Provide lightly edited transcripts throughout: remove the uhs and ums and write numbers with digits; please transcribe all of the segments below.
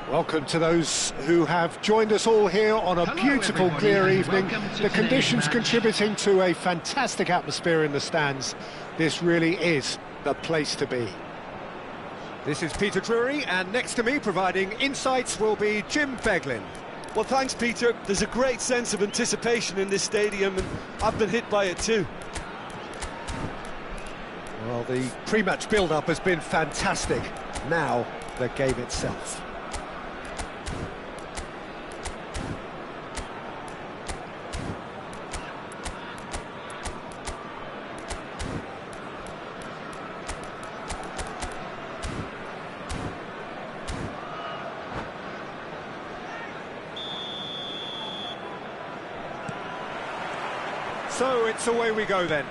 Welcome to those who have joined us all here on a beautiful, clear evening. The conditions contributing to a fantastic atmosphere in the stands. This really is the place to be. This is Peter Drury, and next to me, providing insights, will be Jim Beglin. Well, thanks, Peter. There's a great sense of anticipation in this stadium, and I've been hit by it too. Well, the pre-match build-up has been fantastic. Now, the game itself. So it's away we go then.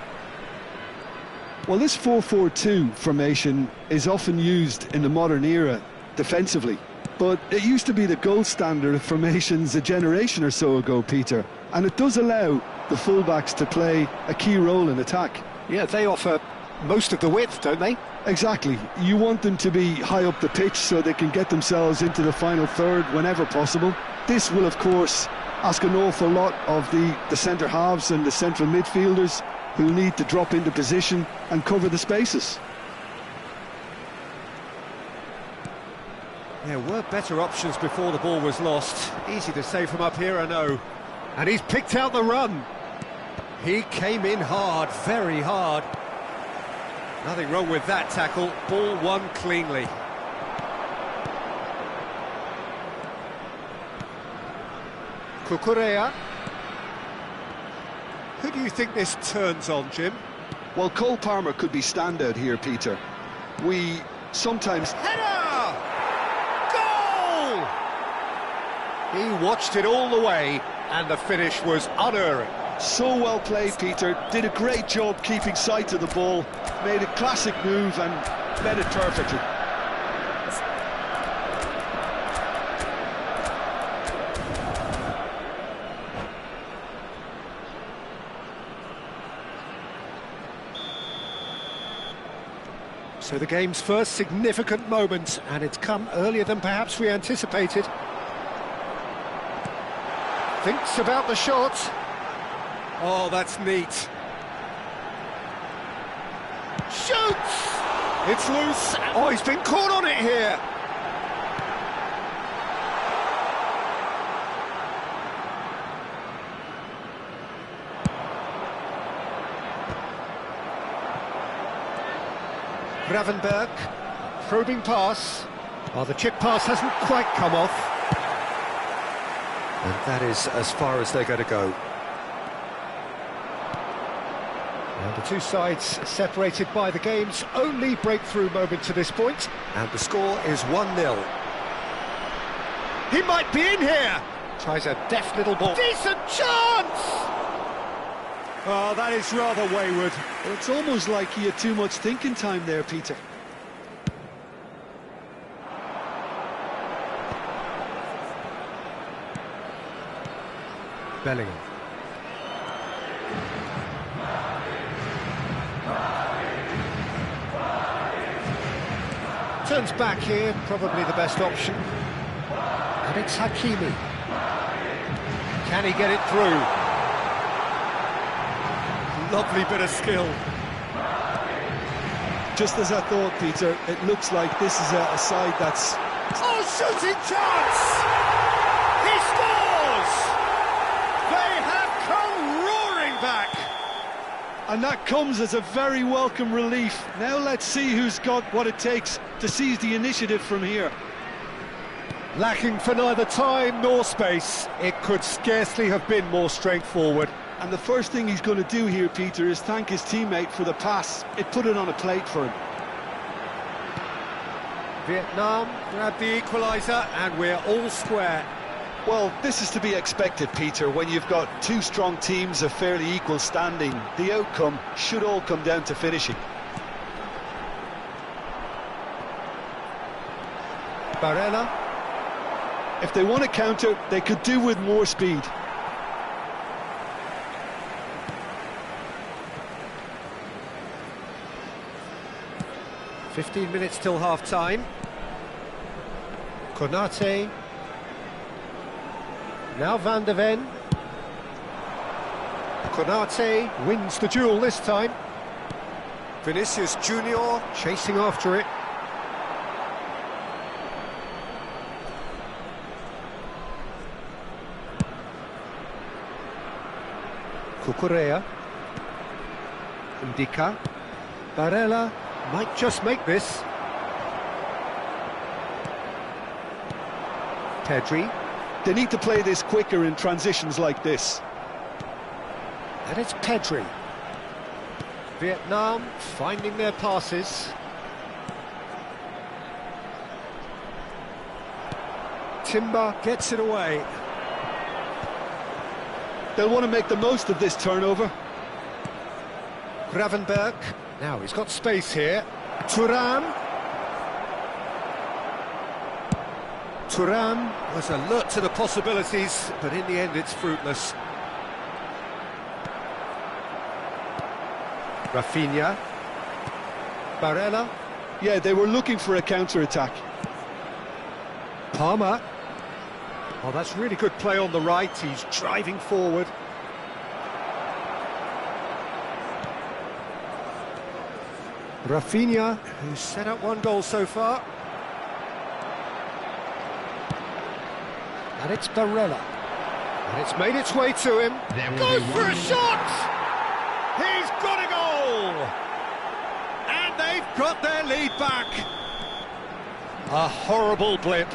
Well, this 4-4-2 formation is often used in the modern era defensively, but it used to be the gold standard of formations a generation or so ago, Peter, and it does allow the fullbacks to play a key role in attack. Yeah, they offer most of the width, don't they? Exactly. You want them to be high up the pitch so they can get themselves into the final third whenever possible. This will, of course, ask an awful lot of the centre halves and the central midfielders, who need to drop into position and cover the spaces. There were better options before the ball was lost. Easy to say from up here, I know. And he's picked out the run. He came in hard, very hard. Nothing wrong with that tackle. Ball won cleanly. Cucurella. Who do you think this turns on, Jim? Well, Cole Palmer could be standout here, Peter. We sometimes... Header! Goal! He watched it all the way, and the finish was unerring. So well played, Peter. Did a great job keeping sight of the ball. Made a classic move and led it perfectly. So the game's first significant moment, and it's come earlier than perhaps we anticipated. Thinks about the shot. Oh, that's neat. Shoots! It's loose. Oh, he's been caught on it here. Gravenberg, probing pass. Oh, the chip pass hasn't quite come off. And that is as far as they're going to go. And the two sides separated by the game's only breakthrough moment to this point. And the score is 1-0. He might be in here! Tries a deft little ball. Decent chance! Oh, that is rather wayward. Well, it's almost like he had too much thinking time there, Peter. Bellingham. Turns back here, probably the best option. And it's Hakimi. Can he get it through? Lovely bit of skill. Just as I thought, Peter, it looks like this is a side that's... Oh, shooting chance! He scores! They have come roaring back! And that comes as a very welcome relief. Now let's see who's got what it takes to seize the initiative from here. Lacking for neither time nor space, it could scarcely have been more straightforward. And the first thing he's going to do here, Peter, is thank his teammate for the pass. It put it on a plate for him. Vietnam grabbed the equaliser, and we're all square. Well, this is to be expected, Peter, when you've got two strong teams of fairly equal standing. The outcome should all come down to finishing. Barella. If they want to counter, they could do with more speed. 15 minutes till half-time. Konate. Now Van de Ven. Konate wins the duel this time. Vinicius Junior chasing after it. Cucurella. Ndika. Barella might just make this. Pedri. They need to play this quicker in transitions like this. And it's Pedri. Vietnam finding their passes. Timber gets it away. They'll want to make the most of this turnover. Gravenberg. Now he's got space here. Thuram. Thuram was alert to the possibilities, but in the end it's fruitless. Rafinha. Barella. Yeah, they were looking for a counter-attack. Palmer. Oh, that's really good play on the right. He's driving forward. Rafinha, who's set up one goal so far. And it's Barella. And it's made its way to him. Goes for a shot! He's got a goal! And they've got their lead back. A horrible blip,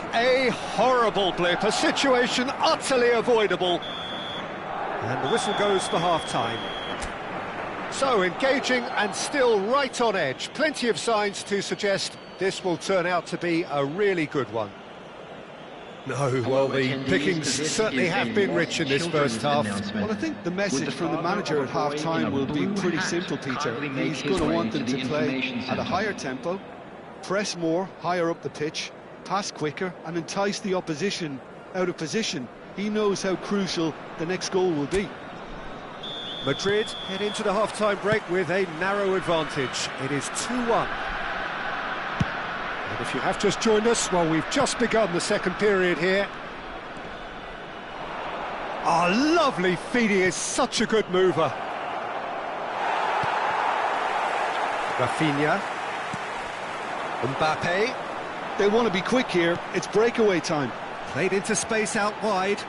a situation utterly avoidable. And the whistle goes for half-time. So, engaging and still right on edge. Plenty of signs to suggest this will turn out to be a really good one. No, well, the pickings certainly have been rich in this first half. Well, I think the message from the manager at half-time will be pretty simple, Peter. He's going to want them to play at a higher tempo, press more, higher up the pitch, pass quicker, and entice the opposition out of position. He knows how crucial the next goal will be. Madrid head into the half-time break with a narrow advantage. It is 2-1. And if you have just joined us, well, we've just begun the second period here. Oh, lovely feed, he is such a good mover. Rafinha. Mbappe. They want to be quick here, it's breakaway time. Played into space out wide.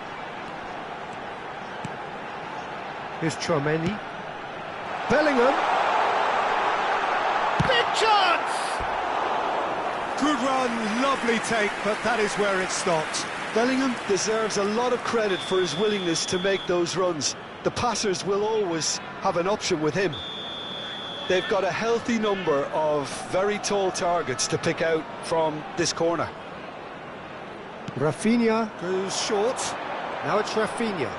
Here's Tchouaméni. Bellingham. Big chance! Good run, lovely take, but that is where it stopped. Bellingham deserves a lot of credit for his willingness to make those runs. The passers will always have an option with him. They've got a healthy number of very tall targets to pick out from this corner. Rafinha goes short. Now it's Rafinha.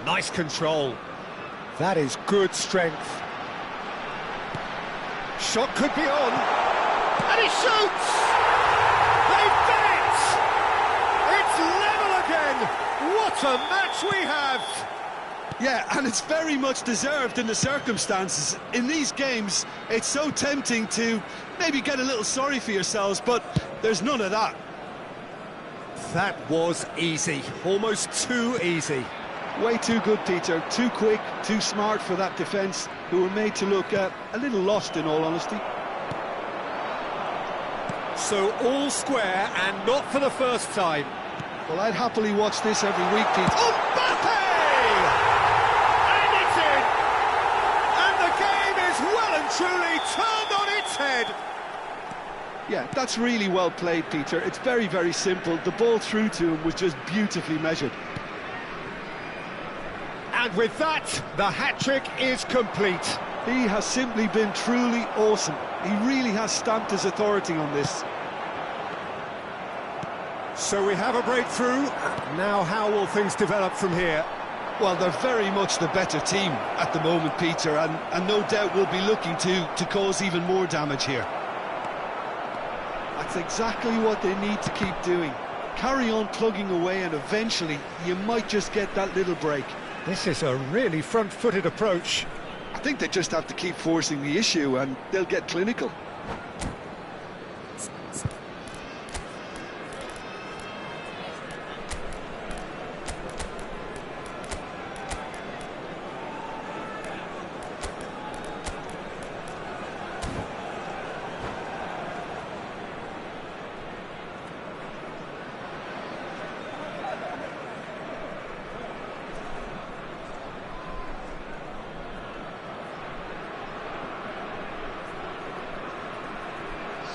Nice control. That is good strength. Shot could be on. And he shoots! They've done it! It's level again! What a match we have! Yeah, and it's very much deserved in the circumstances. In these games, it's so tempting to maybe get a little sorry for yourselves, but there's none of that. That was easy, almost too easy. Way too good, Peter. Too quick, too smart for that defence, who were made to look a little lost, in all honesty. So all square, and not for the first time. Well, I'd happily watch this every week, Peter. Mbappe! And it's in! And the game is well and truly turned on its head. Yeah, that's really well played, Peter. It's very, very simple. The ball through to him was just beautifully measured. And with that, the hat-trick is complete. He has simply been truly awesome. He really has stamped his authority on this. So we have a breakthrough. Now how will things develop from here? Well, they're very much the better team at the moment, Peter, and no doubt will be looking to cause even more damage here. That's exactly what they need to keep doing. Carry on plugging away, and eventually you might just get that little break. This is a really front-footed approach. I think they just have to keep forcing the issue and they'll get clinical.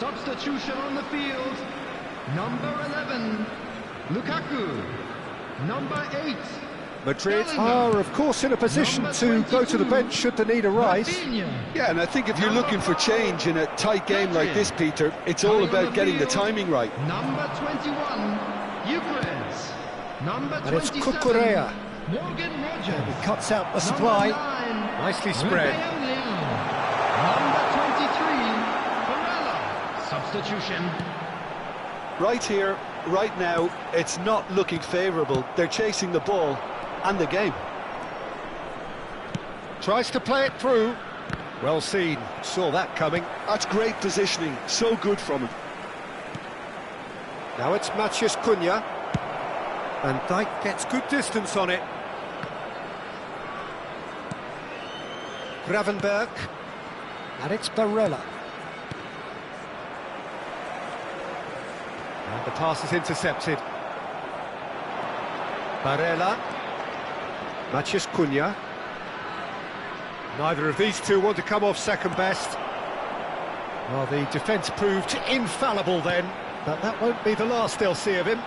Substitution on the field. Number 11, Lukaku. Number 8, Madrid Bellingham. are, of course, in a position Number to go to the 22, bench should the need arise. Rafinha. Yeah, and I think if you're looking for change in a tight game like this, Peter, it's all about getting the timing right. Number 21, Eucharist. Number And it's 27, Cucurella. Morgan Rogers. He cuts out the Number supply. 9, Nicely spread. Rafael Leão. Number 23, Barella. Substitution. Right here, right now, it's not looking favourable. They're chasing the ball and the game. Tries to play it through. Well seen. Saw that coming. That's great positioning. So good from him. Now it's Matheus Cunha. Van Dijk gets good distance on it. Gravenberch. And it's Barella. And the pass is intercepted. Barella. Matheus Cunha. Neither of these two want to come off second best. Well, the defence proved infallible then, but that won't be the last they'll see of him.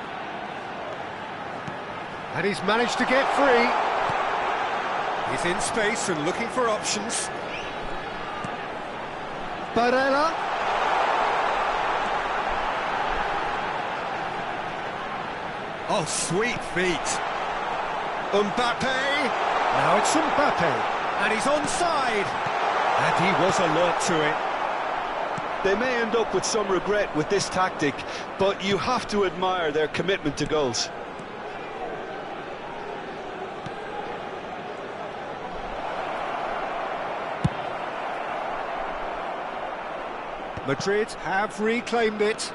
And he's managed to get free. He's in space and looking for options. Barella. Oh, sweet feet. Mbappe. Now it's Mbappe. And he's onside. And he was alert to it. They may end up with some regret with this tactic, but you have to admire their commitment to goals. Madrid have reclaimed it.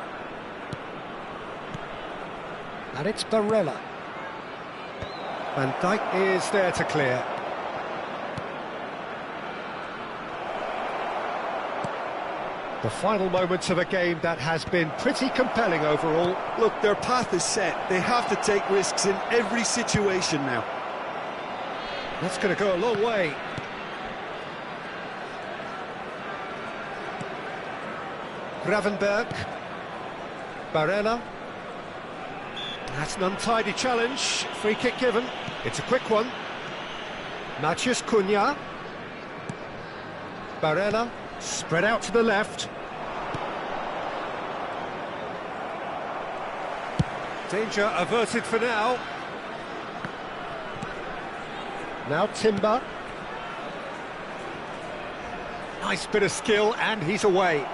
And it's Barella. Van Dijk is there to clear. The final moments of a game that has been pretty compelling overall. Look, their path is set. They have to take risks in every situation now. That's going to go a long way. Gravenberch. Barella. That's an untidy challenge. Free kick given. It's a quick one. Matheus Cunha. Barella. Spread out to the left. Danger averted for now. Now Timber. Nice bit of skill, and he's away.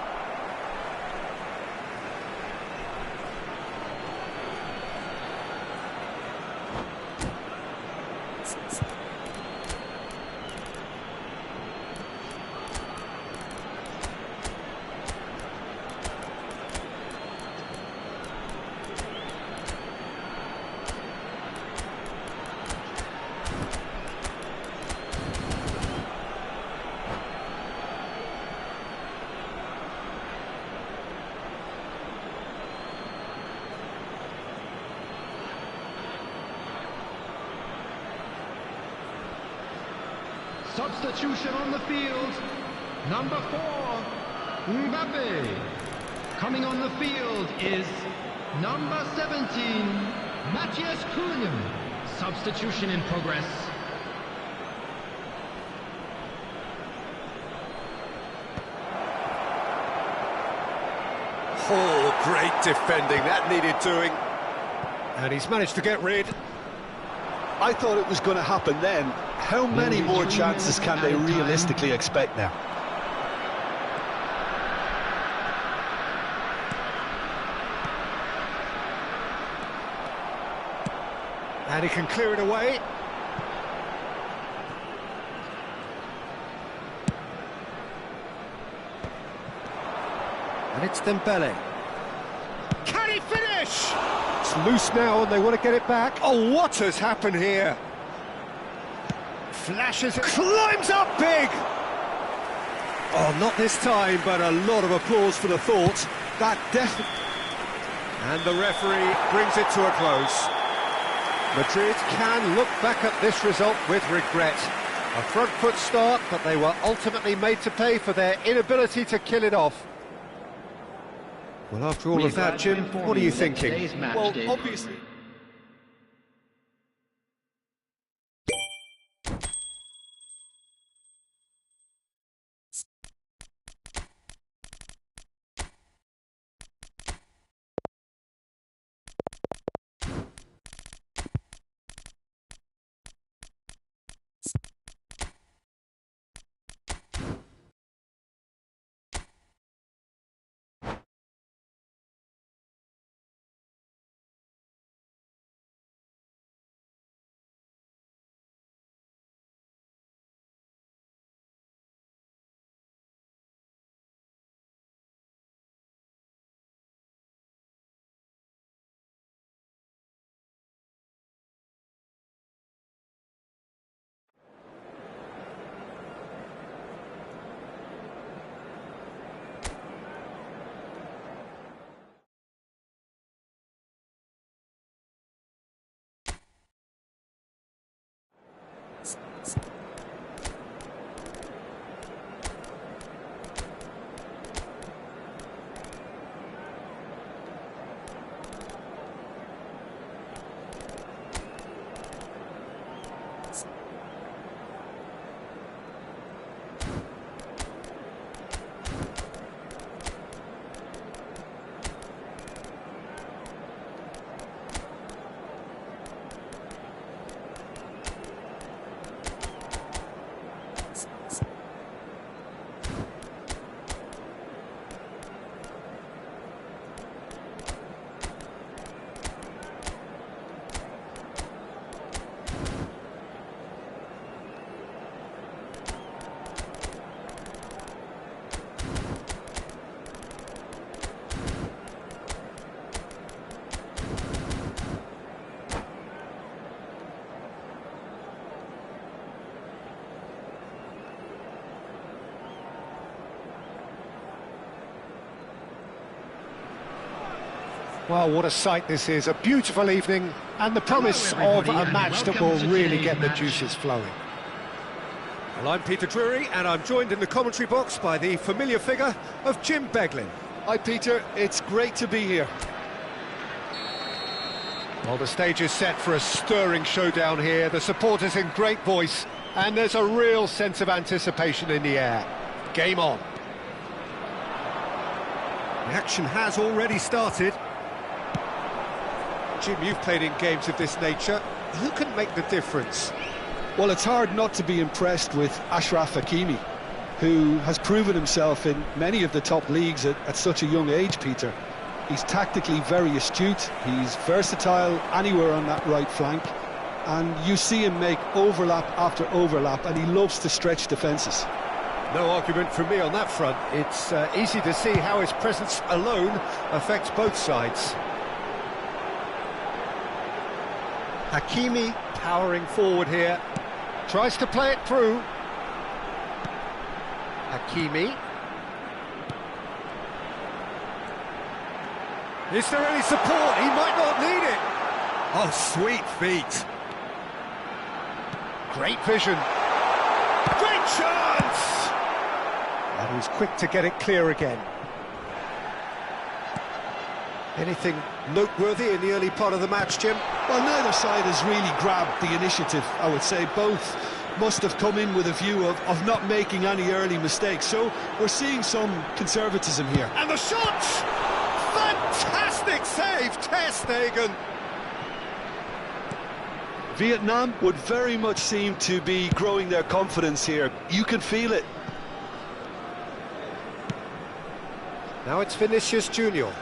Substitution on the field. Number 4, Mbappe. Coming on the field is number 17, Matheus Cunha. Substitution in progress. Oh, great defending. That needed doing. And he's managed to get rid. I thought it was going to happen then. How many more chances can they realistically expect now? And he can clear it away. And it's Dembele. Can he finish? It's loose now and they want to get it back. Oh, what has happened here? Flashes it, climbs up big! Oh, not this time, but a lot of applause for the thought. That definitely... And the referee brings it to a close. Madrid can look back at this result with regret. A front foot start, but they were ultimately made to pay for their inability to kill it off. Well, after all of that, Jim, what are you thinking? Well, obviously. Well, what a sight this is. A beautiful evening and the promise of a match that will really get the juices flowing. Well, I'm Peter Drury and I'm joined in the commentary box by the familiar figure of Jim Beglin. Hi, Peter. It's great to be here. Well, the stage is set for a stirring showdown here. The supporters in great voice and there's a real sense of anticipation in the air. Game on. The action has already started. Jim, you've played in games of this nature. Who can make the difference? Well, it's hard not to be impressed with Achraf Hakimi, who has proven himself in many of the top leagues at such a young age, Peter. He's tactically very astute, he's versatile anywhere on that right flank, and you see him make overlap after overlap, and he loves to stretch defences. No argument from me on that front. It's easy to see how his presence alone affects both sides. Hakimi powering forward here, tries to play it through. Hakimi. Is there any support? He might not need it. Oh, sweet feet. Great vision. Great chance! And he's quick to get it clear again. Anything noteworthy in the early part of the match, Jim? Well, neither side has really grabbed the initiative, I would say. Both must have come in with a view of not making any early mistakes. So we're seeing some conservatism here. And the shot! Fantastic save, Ter Stegen! Vietnam would very much seem to be growing their confidence here. You can feel it. Now it's Vinicius Junior.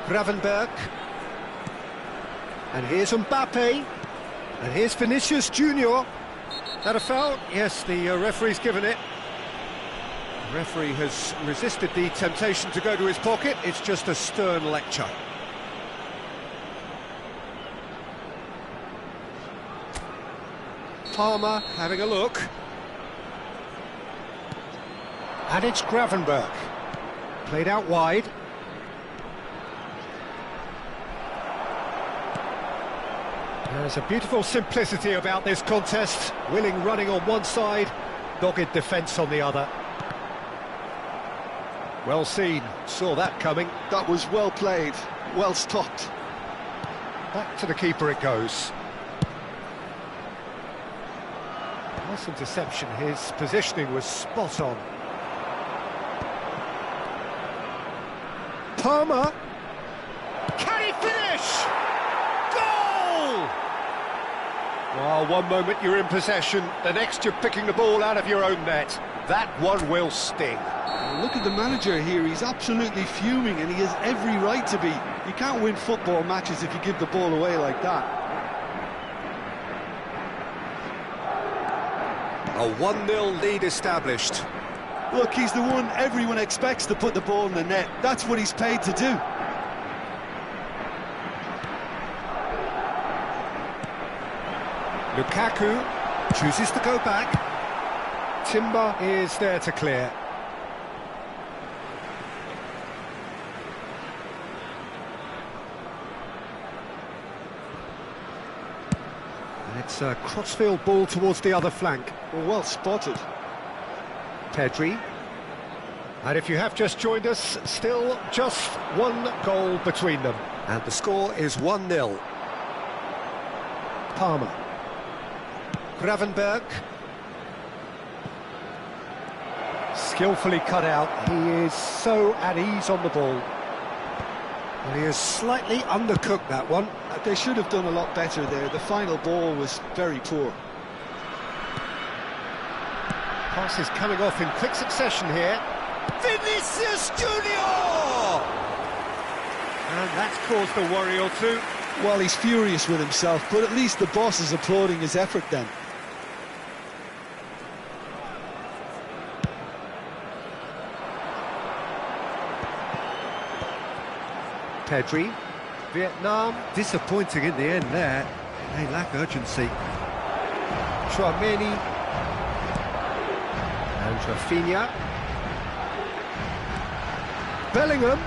Gravenberch. And here's Mbappe. And here's Vinicius Junior. That a foul? Yes, the referee's given it. The referee has resisted the temptation to go to his pocket. It's just a stern lecture. Palmer having a look. And it's Gravenberch. Played out wide. There's a beautiful simplicity about this contest. Willing running on one side, dogged defence on the other. Well seen, saw that coming. That was well played, well stopped. Back to the keeper it goes. Nice interception, his positioning was spot on. Palmer. Can he finish? Goal! Well, one moment you're in possession, the next you're picking the ball out of your own net. That one will sting. Look at the manager here, he's absolutely fuming and he has every right to be. You can't win football matches if you give the ball away like that. A 1-0 lead established. Look, he's the one everyone expects to put the ball in the net. That's what he's paid to do. Lukaku chooses to go back. Timber is there to clear. And it's a crossfield ball towards the other flank. Well spotted. Pedri. And if you have just joined us, still just one goal between them. And the score is 1-0. Palmer. Gravenberg. Skillfully cut out. He is so at ease on the ball. And he has slightly undercooked that one. They should have done a lot better there. The final ball was very poor. Pass is coming off in quick succession here. Vinicius Junior! And that's caused a worry or two. Well, he's furious with himself, but at least the boss is applauding his effort then. Pedri. Vietnam disappointing in the end there. They lack urgency. Tchouaméni. And Rafinha. Bellingham.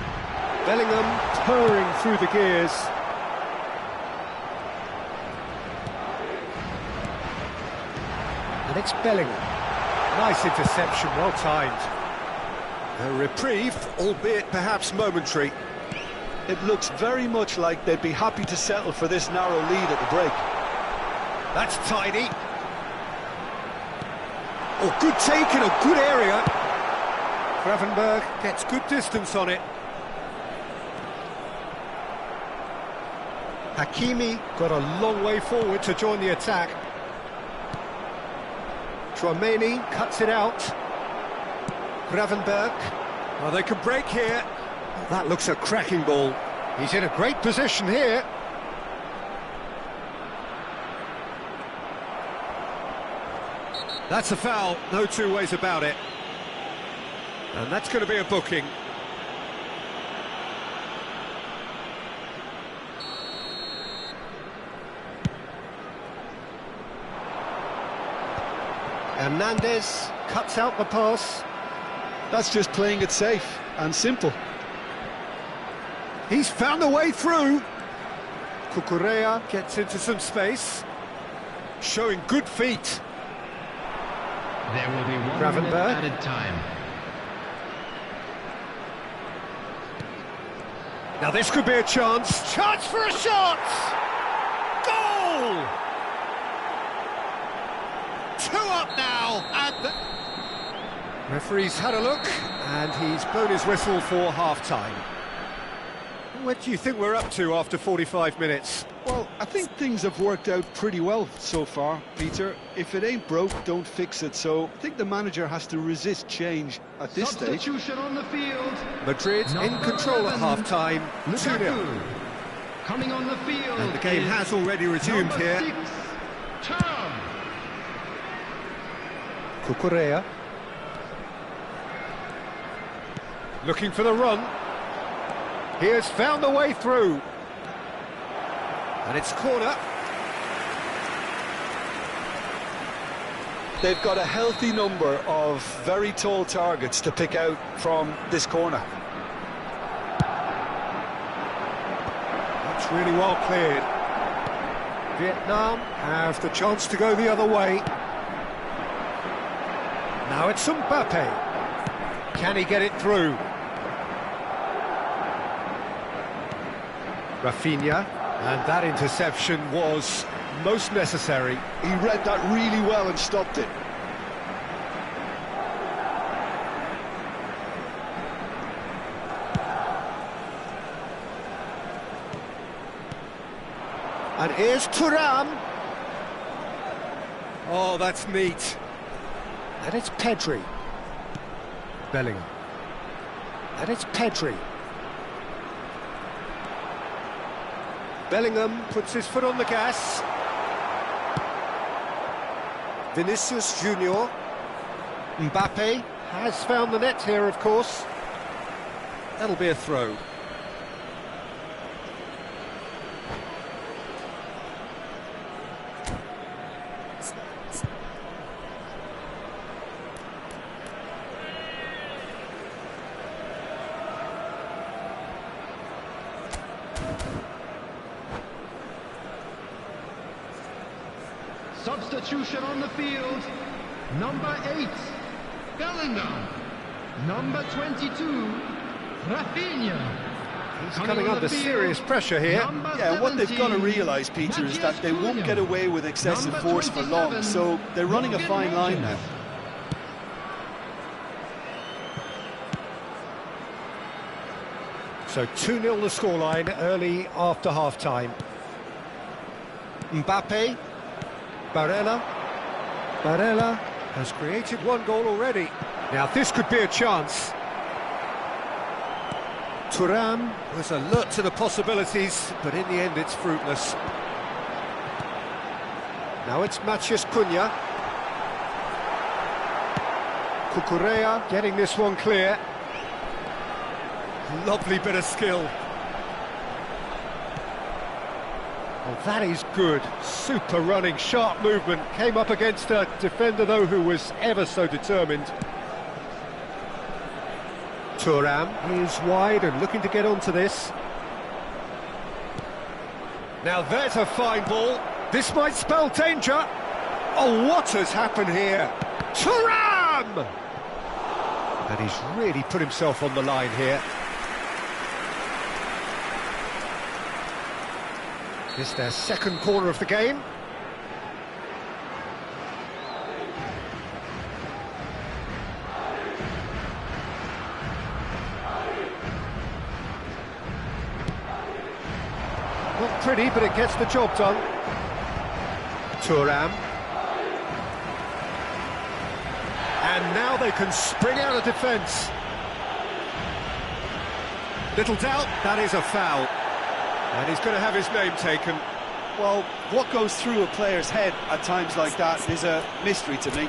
Bellingham purring through the gears. And it's Bellingham. Nice interception, well timed. A reprieve, albeit perhaps momentary. It looks very much like they'd be happy to settle for this narrow lead at the break. That's tidy. Oh, good take in a good area. Gravenberg gets good distance on it. Hakimi got a long way forward to join the attack. Tchouaméni cuts it out. Gravenberg. Oh, they could break here. That looks a cracking ball. He's in a great position here. That's a foul, no two ways about it. And that's going to be a booking. Hernandez cuts out the pass. That's just playing it safe and simple. He's found a way through. Cucurella gets into some space, showing good feet. There will be 1 Gravenberg. minute added time. Now this could be a chance. Chance for a shot! Goal! 2 up now, and the referee's had a look, and he's blown his whistle for half-time. What do you think we're up to after 45 minutes? Well, I think things have worked out pretty well so far, Peter. If it ain't broke, don't fix it. So I think the manager has to resist change at this stage. Substitution on the field. Madrid in Number control at 11, half-time, 2-0. Lukaku. Coming on the field. And the game is has already resumed number here. 6, Thuram. Cucurella. Looking for the run. He has found the way through. And it's corner. They've got a healthy number of very tall targets to pick out from this corner. That's really well cleared. Vietnam have the chance to go the other way. Now it's Mbappe. Can he get it through? Rafinha, and that interception was most necessary. He read that really well and stopped it. And here's Thuram. Oh, that's neat. And it's Pedri. Bellingham. And it's Pedri. Bellingham puts his foot on the gas. Vinicius Junior. Mbappe has found the net here, of course. That'll be a throw. Substitution on the field. Number 8, Bellingham. Number 22, Rafinha. He's coming under serious pressure here. Yeah, what they've got to realise, Peter, is that they won't get away with excessive force for long, so they're running a fine line now. So 2-0 the scoreline early after half-time. Mbappe. Barella. Barella has created one goal already. Now this could be a chance. Thuram was alert to the possibilities, but in the end it's fruitless. Now it's Matheus Cunha. Cucurella getting this one clear. Lovely bit of skill. Oh, that is good. Super running, sharp movement. Came up against a defender, though, who was ever so determined. Thuram is wide and looking to get onto this. Now there's a fine ball. This might spell danger. Oh, what has happened here? Thuram! And he's really put himself on the line here. It's their second corner of the game. Not pretty, but it gets the job done. Thuram. And now they can spring out of defence. Little doubt, that is a foul. And he's going to have his name taken. Well, what goes through a player's head at times like that is a mystery to me.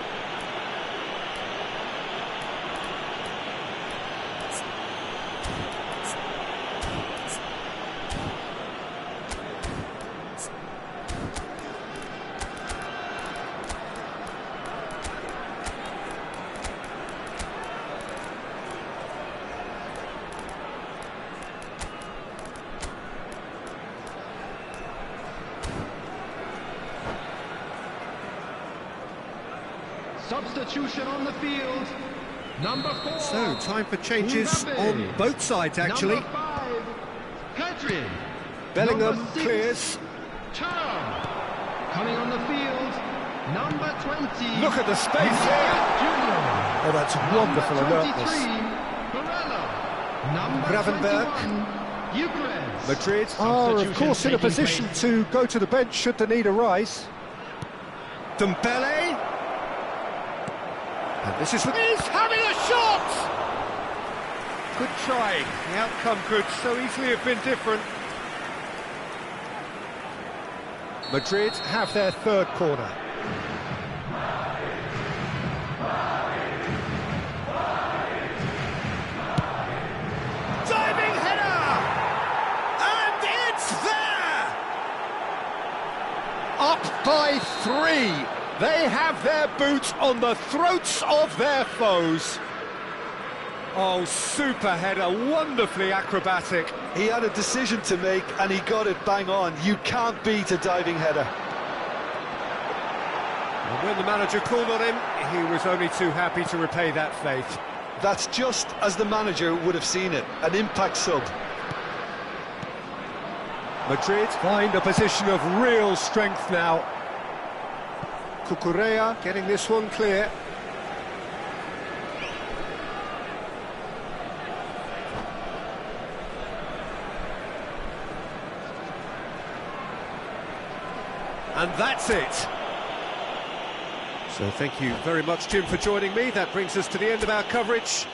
Substitution on the field. Number 4. So, time for changes on both sides, actually. Number 5, Pedri. Bellingham Number 6, clears. Thuram. Coming on the field, number 20. Look at the space here. Junior. Oh, that's wonderful Number 23, alertness. Barella. Number Gravenberch. 21, Eucharist. Madrid are, of course, in a position to go to the bench should the need arise. Dembele. And this is... He's having a shot! Good try. The outcome could so easily have been different. Madrid have their third corner. Diving header! And it's there! Up by 3. They have their boots on the throats of their foes. Oh, super header, wonderfully acrobatic. He had a decision to make and he got it bang on. You can't beat a diving header. And when the manager called on him, he was only too happy to repay that faith. That's just as the manager would have seen it, an impact sub. Madrid find a position of real strength now. Cucurella getting this one clear. And that's it. So thank you very much, Jim, for joining me. That brings us to the end of our coverage.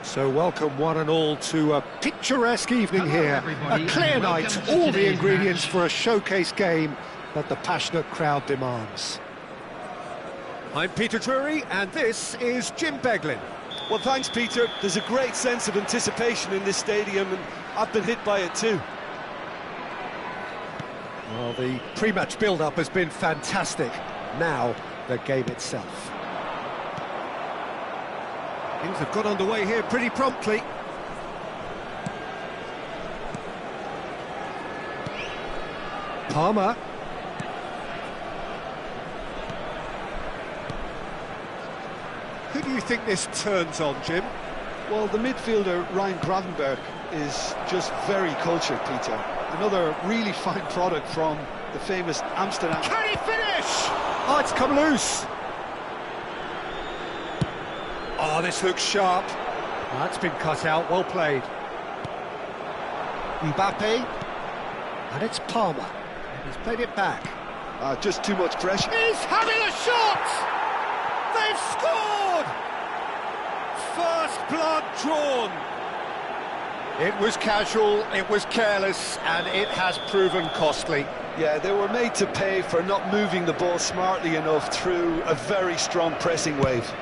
So welcome one and all to a picturesque evening here. A clear night, all the ingredients for a showcase game that the passionate crowd demands. I'm Peter Drury and this is Jim Beglin. Well, thanks, Peter. There's a great sense of anticipation in this stadium, and I've been hit by it too. Well, the pre-match build-up has been fantastic. Now, the game itself. Things have got underway here pretty promptly. Palmer. Who do you think this turns on, Jim? Well, the midfielder, Ryan Gravenberch, is just very cultured, Peter. Another really fine product from the famous Amsterdam. Can he finish? Oh, it's come loose. Oh, this looks sharp. That's been cut out, well played. Mbappe. And it's Palmer. He's played it back. Just too much pressure. He's having a shot! They've scored! First blood drawn. It was casual, it was careless, and it has proven costly. Yeah, they were made to pay for not moving the ball smartly enough through a very strong pressing wave.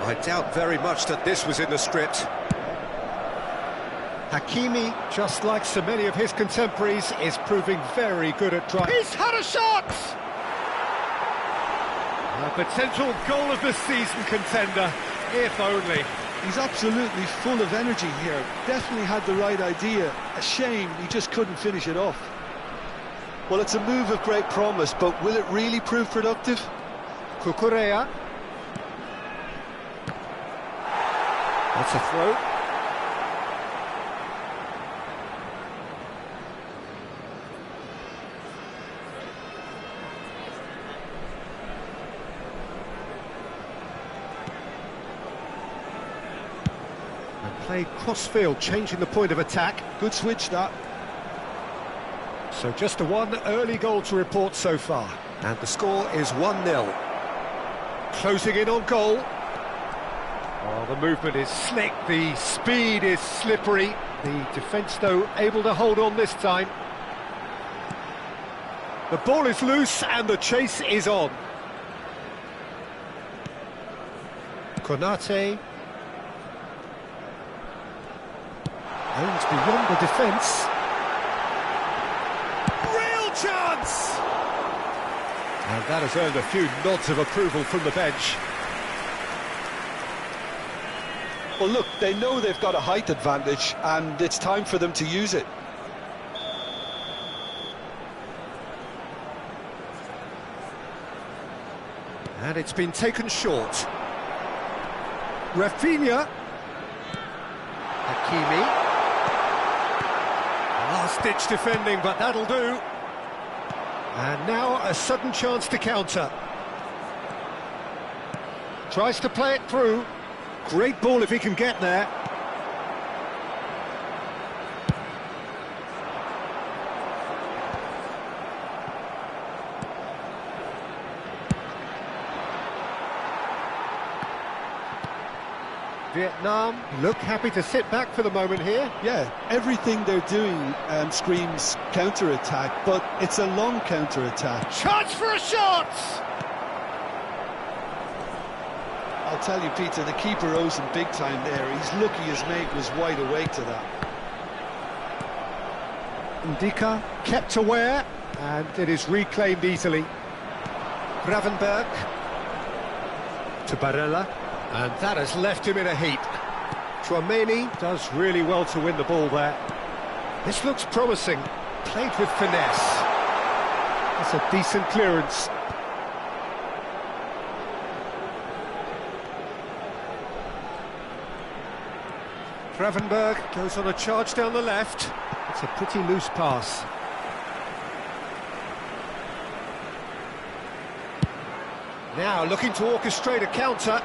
I doubt very much that this was in the script. Hakimi, just like so many of his contemporaries, is proving very good at driving. He's had a shot! A potential goal of the season contender, if only. He's absolutely full of energy here. Definitely had the right idea. A shame he just couldn't finish it off. Well, it's a move of great promise, but will it really prove productive? Cucurella. That's a throw. And played cross-field, changing the point of attack. Good switch, that. So just a one early goal to report so far. And the score is 1-0. Closing in on goal. Oh, the movement is slick, the speed is slippery. The defence, though, able to hold on this time. The ball is loose and the chase is on. Konate. Aims beyond the defence. Real chance! And that has earned a few nods of approval from the bench. Well, look, they know they've got a height advantage, and it's time for them to use it. And it's been taken short. Rafinha. Hakimi. Last-ditch defending, but that'll do. And now a sudden chance to counter. Tries to play it through. Great ball if he can get there. Vietnam look happy to sit back for the moment here. Yeah, everything they're doing screams counter-attack, but it's a long counter-attack. Chance for a shot! I'll tell you, Peter, the keeper owes him big time there. He's lucky his mate was wide awake to that. Ndika kept aware, and it is reclaimed easily. Gravenberg to Barella, and that has left him in a heap. Tchouaméni does really well to win the ball there. This looks promising, played with finesse. That's a decent clearance. Gravenberg goes on a charge down the left. It's a pretty loose pass. Now looking to orchestrate a counter.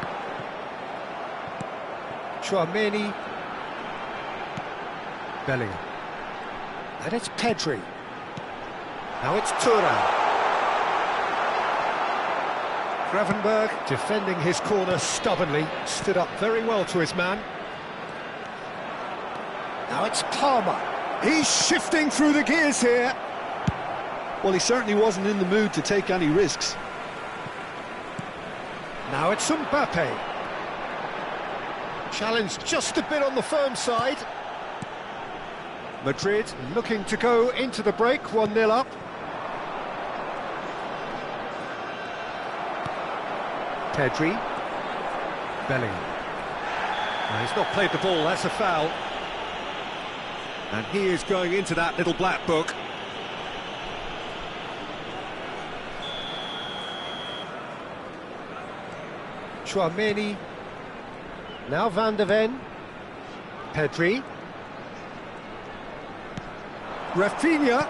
Tchouaméni. Bellingham. And it's Pedri. Now it's Thuram. Gravenberg defending his corner stubbornly. Stood up very well to his man. Now it's Palmer. He's shifting through the gears here. Well, he certainly wasn't in the mood to take any risks. Now it's Mbappe. Challenge just a bit on the firm side. Madrid looking to go into the break, 1-0 up. Pedri. Bellingham. Now, he's not played the ball, that's a foul. And he is going into that little black book. Tchouaméni. Now Van de Ven. Pedri. Rafinha.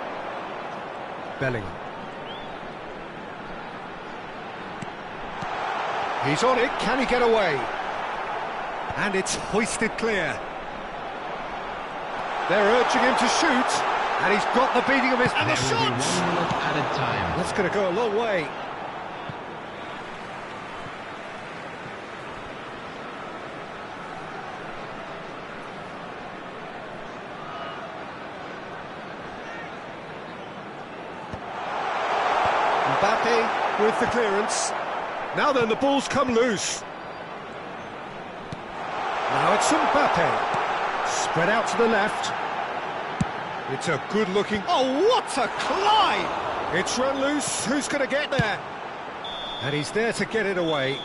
Bellingham. He's on it, can he get away? And it's hoisted clear. They're urging him to shoot, and he's got the beating of his... And the shot! Added time. That's going to go a long way. Mbappe with the clearance. Now then, the ball's come loose. Now it's Mbappe. Spread out to the left. It's a good-looking... Oh, what a climb! It's run loose. Who's going to get there? And he's there to get it away.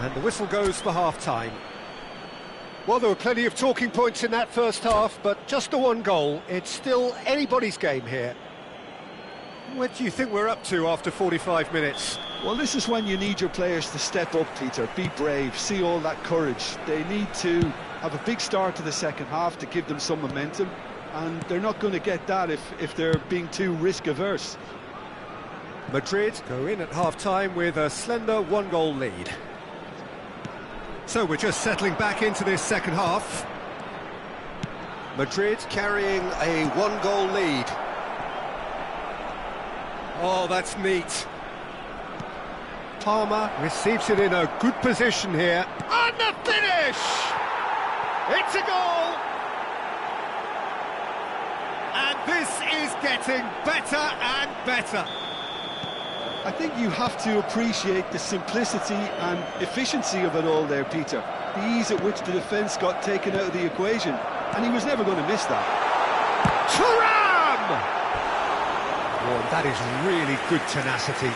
And the whistle goes for half-time. Well, there were plenty of talking points in that first half, but just the one goal. It's still anybody's game here. What do you think we're up to after 45 minutes? Well, this is when you need your players to step up, Peter. Be brave, see all that courage. They need to have a big start to the second half to give them some momentum, and they're not going to get that if they're being too risk-averse. Madrid go in at half-time with a slender one-goal lead. So we're just settling back into this second half. Madrid carrying a one-goal lead. Oh, that's neat. Palmer receives it in a good position here. And the finish! It's a goal! And this is getting better and better. I think you have to appreciate the simplicity and efficiency of it all there, Peter. The ease at which the defence got taken out of the equation. and he was never going to miss that. Thuram! Oh, that is really good tenacity.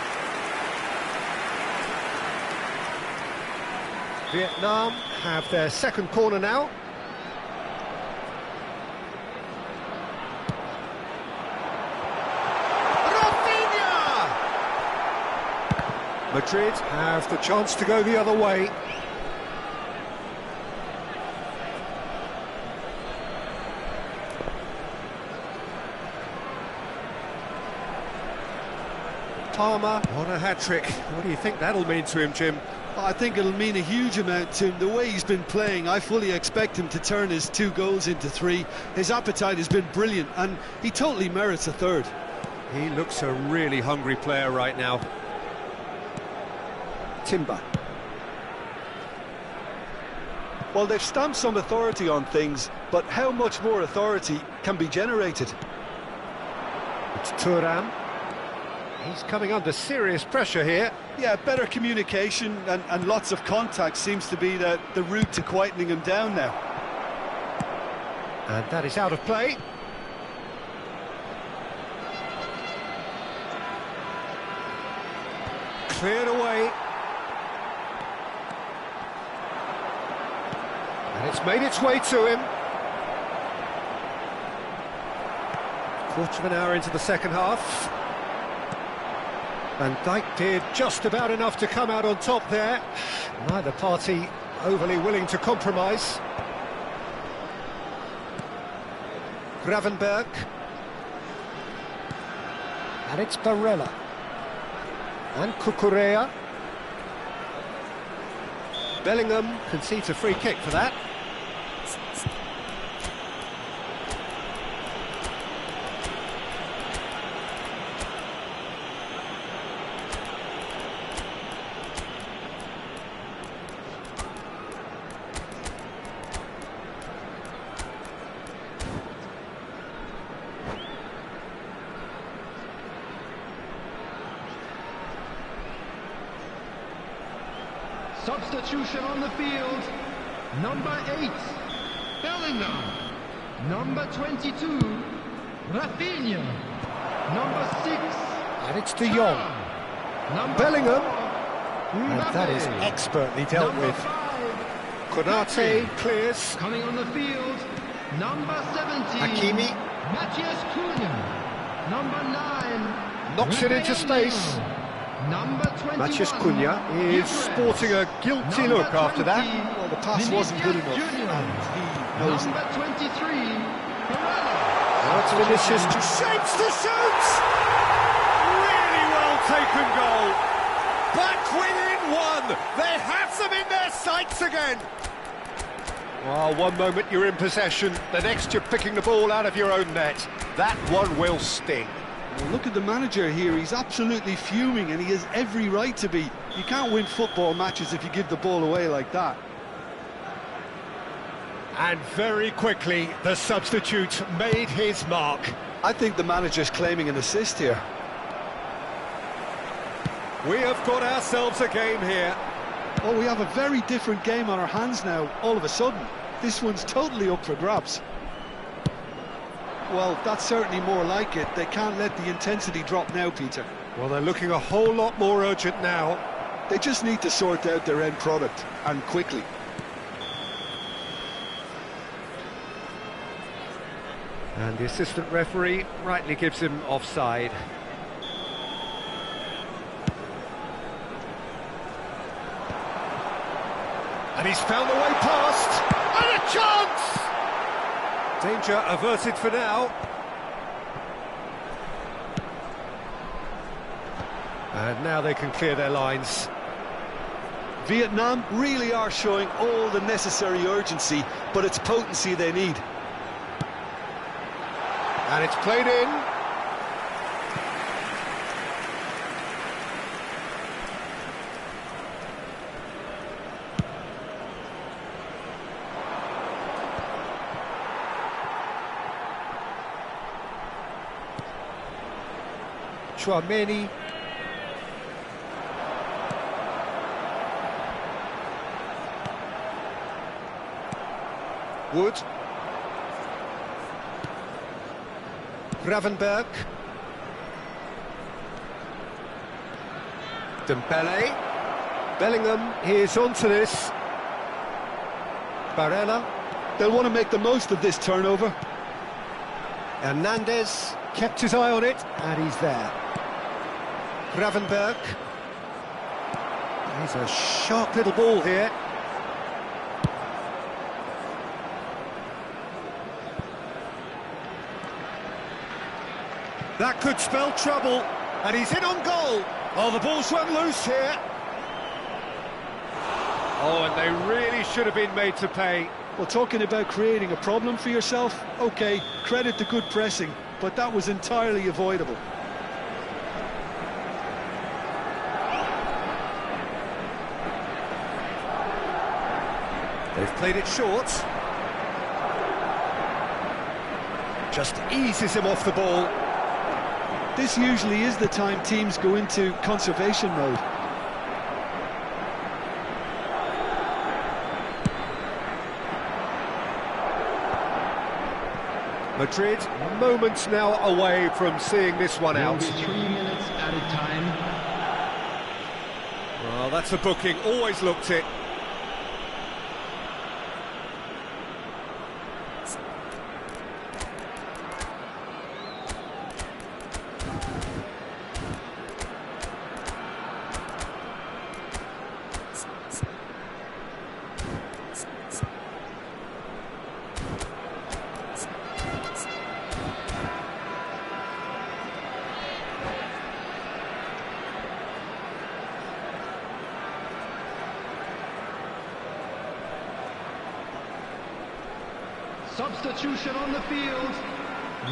Vietnam have their second corner now. Rafinha! Madrid have the chance to go the other way. Palmer on a hat-trick. What do you think that'll mean to him, Jim? I think it'll mean a huge amount to him. The way he's been playing, I fully expect him to turn his 2 goals into 3. His appetite has been brilliant, and he totally merits a third. He looks a really hungry player right now. Timber. Well, they've stamped some authority on things, but how much more authority can be generated? It's Thuram. He's coming under serious pressure here. Yeah, better communication and lots of contact seems to be the route to quietening him down now. And that is out of play. Cleared away. And it's made its way to him. Quarter of an hour into the second half. Van Dijk did just about enough to come out on top there. Neither party overly willing to compromise. Gravenberg. And it's Barella. And Cucurella. Bellingham concedes a free kick for that. Substitution on the field. Number 8, Bellingham. Number 22, Rafinha. Number 6, And it's De Jong. Number Bellingham. 4, And that is Mbappe. expertly dealt Number with. 5, Konate clears. coming on the field. Number 17, Hakimi. Matthias Cunha. Number 9, Knocks it into space. Number 21, Matthias Cunha is sporting a guilty look after that. Well, the pass wasn't good enough, and he knows it. Number 23, Barella. Out to Vinicius, shapes to shoot! Really well taken goal. Back within 1. They have them in their sights again. Well, one moment you're in possession, the next you're picking the ball out of your own net. That one will sting. Well, look at the manager here. He's absolutely fuming, and he has every right to be. You can't win football matches if you give the ball away like that. And very quickly, the substitute made his mark. I think the manager's claiming an assist here. We have got ourselves a game here. Oh, we have a very different game on our hands now, all of a sudden. This one's totally up for grabs. Well, that's certainly more like it. They can't let the intensity drop now, Peter. Well, they're looking a whole lot more urgent now. They just need to sort out their end product, and quickly. And the assistant referee rightly gives him offside. And he's found the way past. And a chance! Danger averted for now. And now they can clear their lines. Vietnam really are showing all the necessary urgency, but it's potency they need. And it's played in. Chouameni. Wood. Gravenberch. Dembele. Bellingham is onto this. Barella. They'll want to make the most of this turnover. Hernandez kept his eye on it, and he's there. Gravenberch. He's a sharp little ball here. That could spell trouble, and he's in on goal. Oh, the ball's run loose here. Oh, and they really should have been made to pay. Well, talking about creating a problem for yourself, OK, credit the good pressing, but that was entirely avoidable. They've played it short. Just eases him off the ball. This usually is the time teams go into conservation mode. Madrid, moments now away from seeing this one out. 3 minutes at a time. Well, that's a booking, always looked it. Substitution on the field.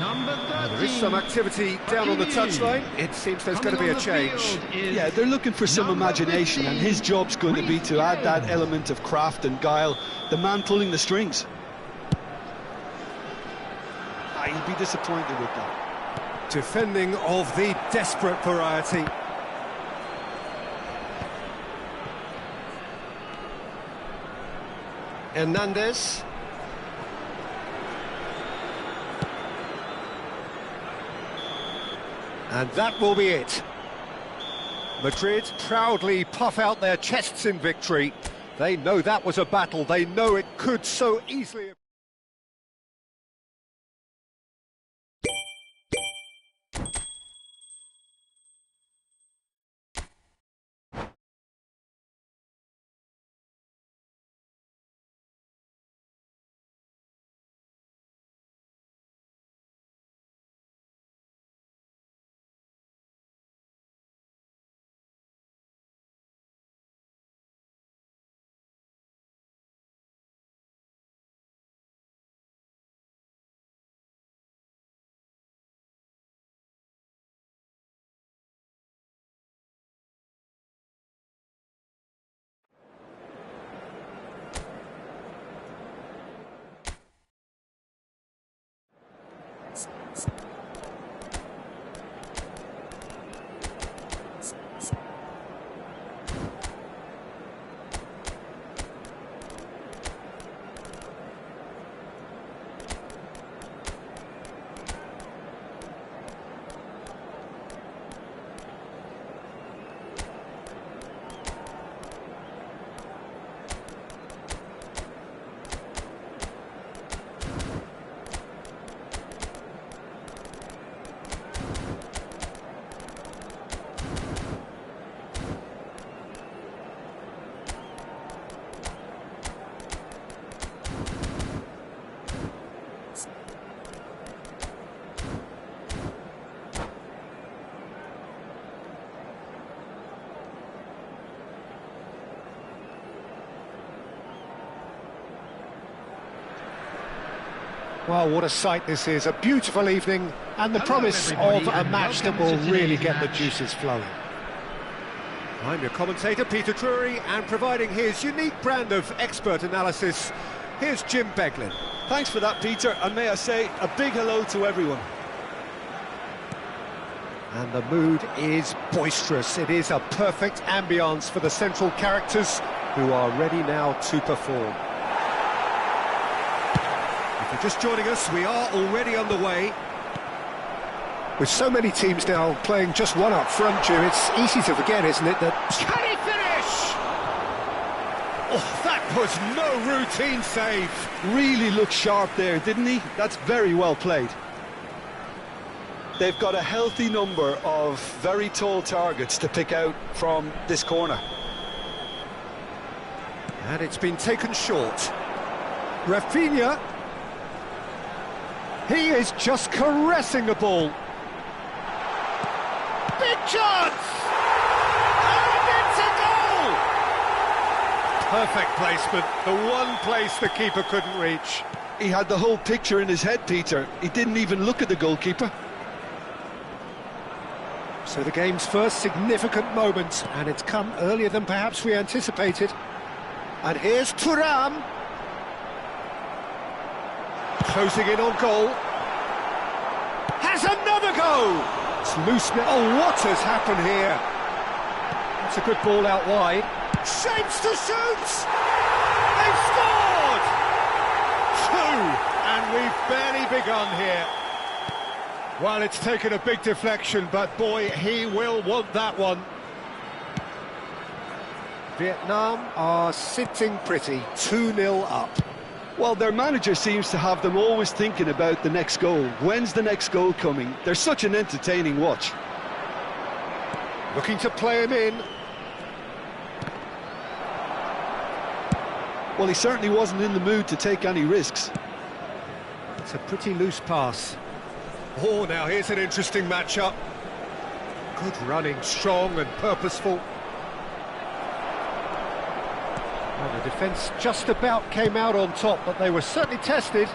Number 13. There is some activity down on the touchline. It seems there's going to be a change. Yeah, they're looking for some imagination, and his job's going to be to add that element of craft and guile, the man pulling the strings. He'll be disappointed with that. Defending of the desperate variety. Hernandez. And that will be it. Madrid proudly puff out their chests in victory. They know that was a battle. They know it could so easily have... Well, what a sight this is. A beautiful evening and the promise of a match that will really get the juices flowing. I'm your commentator, Peter Drury, and providing his unique brand of expert analysis, here's Jim Beglin. Thanks for that, Peter, and may I say a big hello to everyone. And the mood is boisterous. It is a perfect ambience for the central characters who are ready now to perform. If you're just joining us, we are already underway. With so many teams now playing just one up front, Jim, it's easy to forget, isn't it, that... Can he finish? Oh, that was no routine save. Really looked sharp there, didn't he? That's very well played. They've got a healthy number of very tall targets to pick out from this corner. And it's been taken short. Rafinha. He is just caressing the ball. Big chance! And it's a goal! Perfect placement, the one place the keeper couldn't reach. He had the whole picture in his head, Peter. He didn't even look at the goalkeeper. So the game's first significant moment, and it's come earlier than perhaps we anticipated. And here's Thuram. Closing in on goal. Has another go! It's loose now. Oh, what has happened here? That's a good ball out wide. Shapes to shoot! They've scored! Two! And we've barely begun here. Well, it's taken a big deflection, but boy, he will want that one. Vietnam are sitting pretty, 2-0 up. Well, their manager seems to have them always thinking about the next goal. When's the next goal coming? They're such an entertaining watch. Looking to play him in. Well, he certainly wasn't in the mood to take any risks. It's a pretty loose pass. Oh, now here's an interesting matchup. Good running, strong and purposeful. Well, the defence just about came out on top, but they were certainly tested.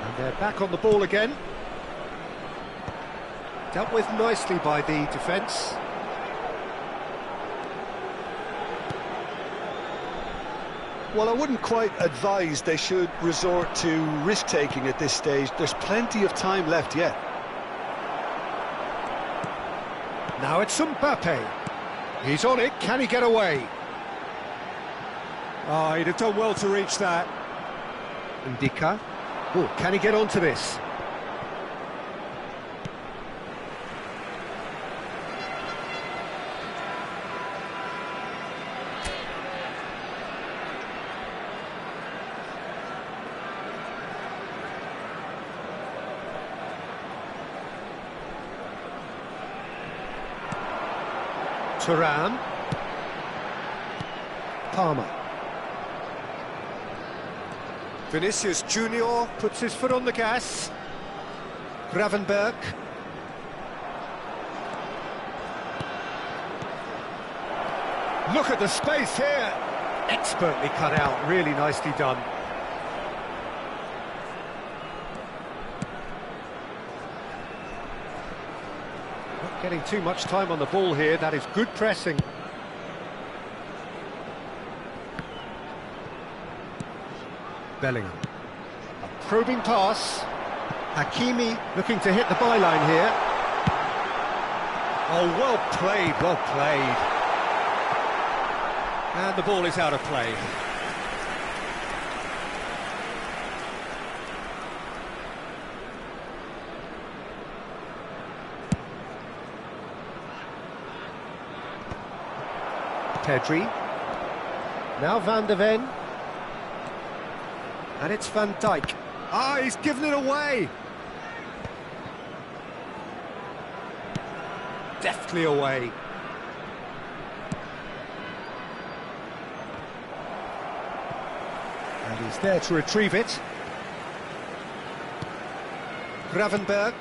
And they're back on the ball again. Dealt with nicely by the defence. Well, I wouldn't quite advise they should resort to risk-taking at this stage. There's plenty of time left yet. Now it's Mbappe. He's on it, can he get away? Oh, he'd have done well to reach that. Ndika. Oh, can he get onto this? Thuram. Palmer. Vinicius Junior puts his foot on the gas. Gravenberg. Look at the space here. Expertly cut out, really nicely done. Not getting too much time on the ball here, that is good pressing. Bellingham. A probing pass. Hakimi looking to hit the byline here. Oh, well played, well played. And the ball is out of play. Pedri. Now Van de Ven. And it's Van Dijk. Ah, he's given it away. Deftly away. And he's there to retrieve it. Gravenberg.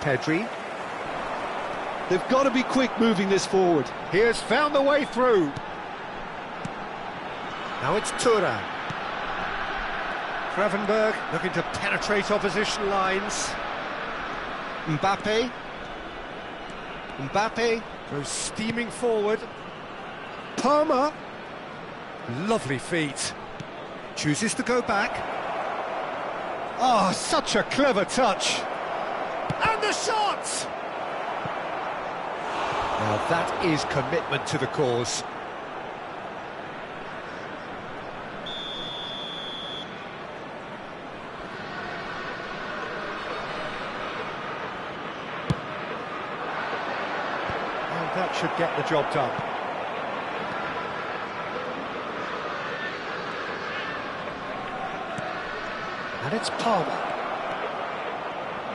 Pedri. They've got to be quick moving this forward. He has found the way through. Now it's Thuram. Gravenberg looking to penetrate opposition lines. Mbappe. Mbappe goes steaming forward. Palmer. Lovely feet. Chooses to go back. Oh, such a clever touch. And the shot! Now that is commitment to the cause. And that should get the job done. And it's Palmer.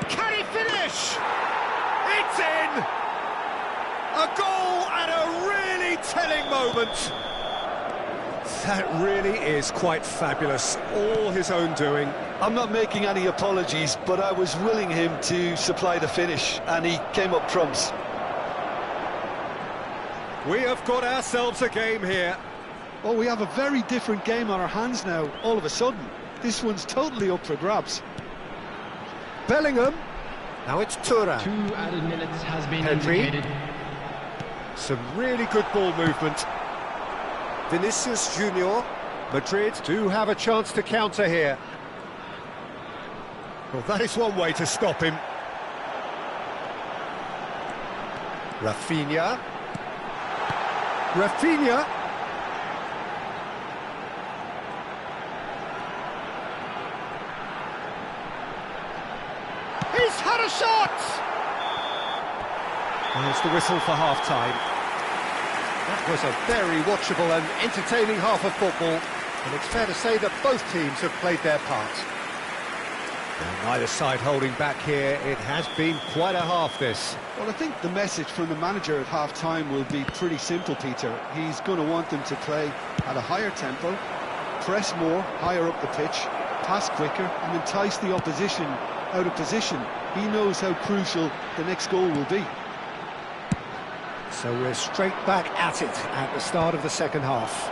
Can he finish? It's in! A goal at a really telling moment. That really is quite fabulous. All his own doing. I'm not making any apologies, but I was willing him to supply the finish, and he came up trumps. We have got ourselves a game here. Oh, we have a very different game on our hands now, all of a sudden. This one's totally up for grabs. Bellingham. Now it's Thuram. 2 added minutes has been Pedri. indicated. Some really good ball movement. Vinicius Junior. Madrid do have a chance to counter here. Well, that is one way to stop him. Rafinha. Rafinha. He's had a shot! And it's the whistle for half-time. That was a very watchable and entertaining half of football, and it's fair to say that both teams have played their part. And neither side holding back here. It has been quite a half, this. Well, I think the message from the manager at half-time will be pretty simple, Peter. He's going to want them to play at a higher tempo, press more, higher up the pitch, pass quicker, and entice the opposition out of position. He knows how crucial the next goal will be. So we're straight back at it at the start of the second half.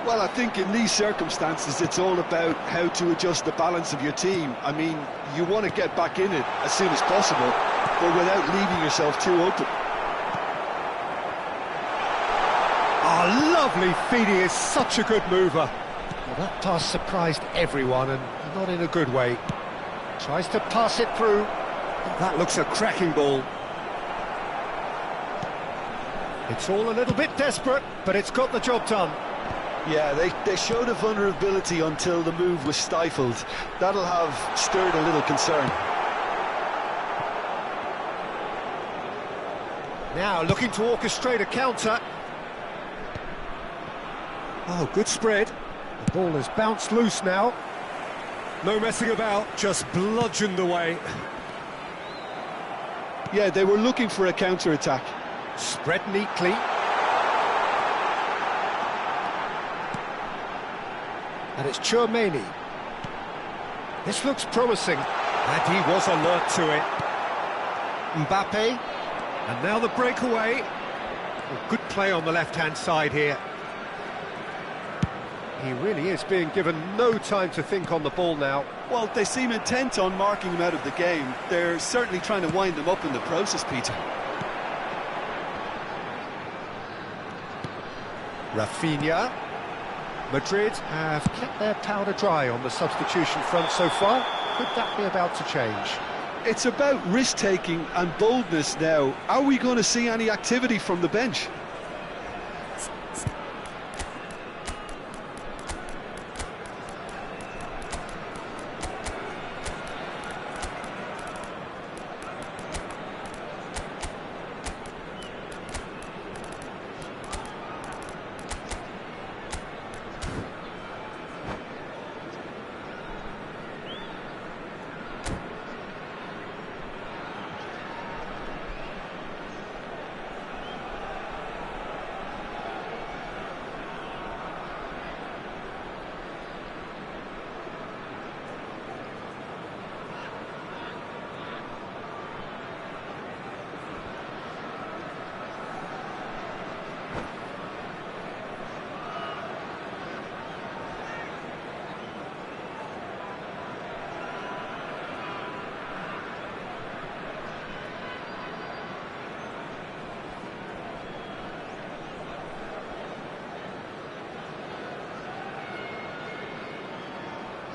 Well, I think in these circumstances it's all about how to adjust the balance of your team. I mean, you want to get back in it as soon as possible, but without leaving yourself too open. Oh, lovely feed. He is such a good mover. Well, that pass surprised everyone, and not in a good way. Tries to pass it through. That looks a cracking ball. It's all a little bit desperate, but it's got the job done. Yeah, they showed a vulnerability until the move was stifled. That'll have stirred a little concern. Now looking to orchestrate a counter. Oh, good spread. The ball has bounced loose now. No messing about, just bludgeoned away. Yeah, they were looking for a counter-attack. Spread neatly. And it's Tchouaméni. This looks promising. And he was alert to it. Mbappe. And now the breakaway. Well, good play on the left-hand side here. He really is being given no time to think on the ball now. Well, they seem intent on marking him out of the game. They're certainly trying to wind him up in the process, Peter. Rafinha. Madrid have kept their powder dry on the substitution front so far. Could that be about to change? It's about risk-taking and boldness now. Are we going to see any activity from the bench?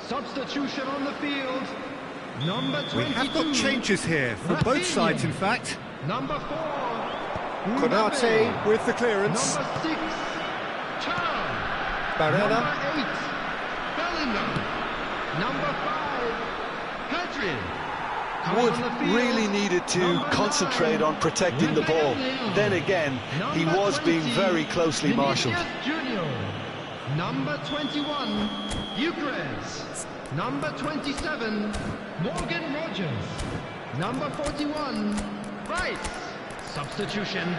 Substitution on the field. Number 22. We have got changes here for both sides, in fact. Number 4. Konate with the clearance. Number 6, Charles. Barella. Number 8, Bellingham. Number 5, Pedri. Coming Wood on the field, really needed to number concentrate 9, on protecting the ball. Then again, he Number was being 20, very closely marshalled. Vinicius Junior. Number 21, Eucharist. Number 27, Morgan Rogers. Number 41, Rice. Substitution.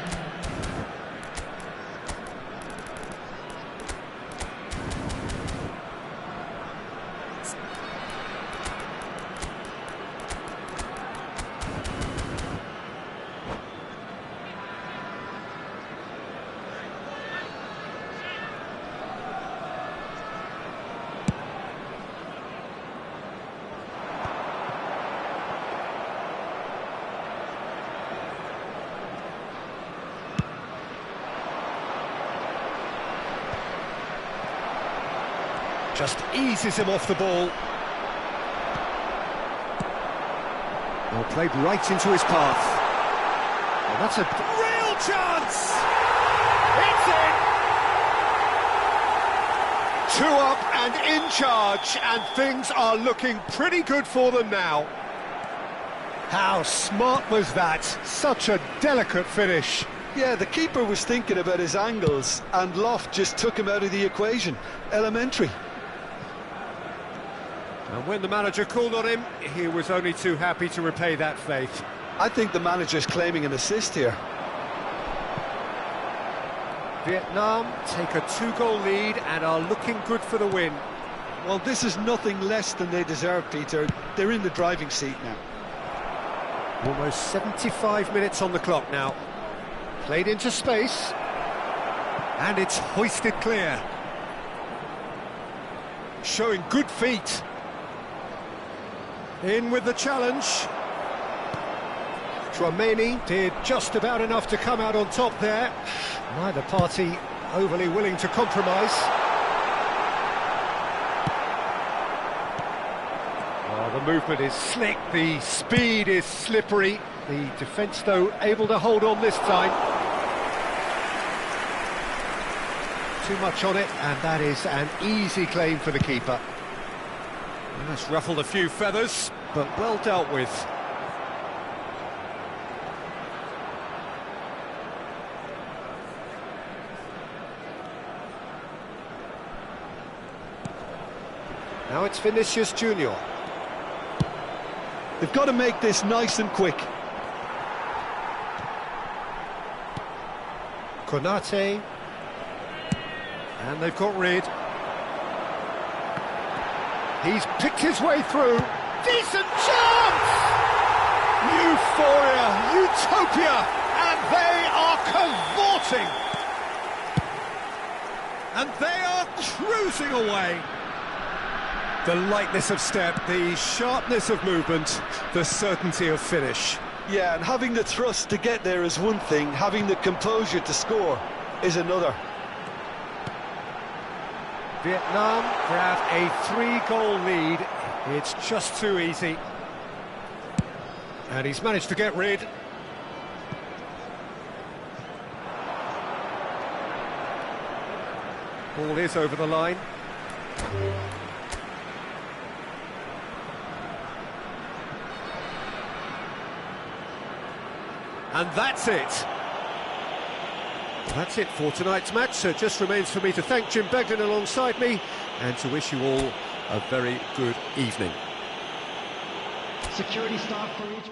Just eases him off the ball. Well, played right into his path. Well, that's a Real chance! It's in! 2 up and in charge, and things are looking pretty good for them now. How smart was that? Such a delicate finish. Yeah, the keeper was thinking about his angles, and Loft just took him out of the equation. Elementary. And when the manager called on him, he was only too happy to repay that faith. I think the manager's claiming an assist here. Vietnam take a 2-goal lead and are looking good for the win. Well, this is nothing less than they deserve, Peter. They're in the driving seat now. Almost 75 minutes on the clock now. Played into space. And it's hoisted clear. Showing good feet. In with the challenge. Chouameni did just about enough to come out on top there. Neither party overly willing to compromise. Oh, the movement is slick, the speed is slippery. The defence, though, able to hold on this time. Too much on it, and that is an easy claim for the keeper. That's ruffled a few feathers, but well dealt with. Now it's Vinicius Junior. They've got to make this nice and quick. Konate. And they've got rid. He's picked his way through. Decent chance! Euphoria, utopia, and they are cavorting. And they are cruising away. The lightness of step, the sharpness of movement, the certainty of finish. Yeah, and having the thrust to get there is one thing, having the composure to score is another. Vietnam grab a 3-goal lead. It's just too easy. And he's managed to get rid. Ball is over the line. And that's it. That's it for tonight's match. So it just remains for me to thank Jim Beglin alongside me and to wish you all a very good evening. Security staff for each...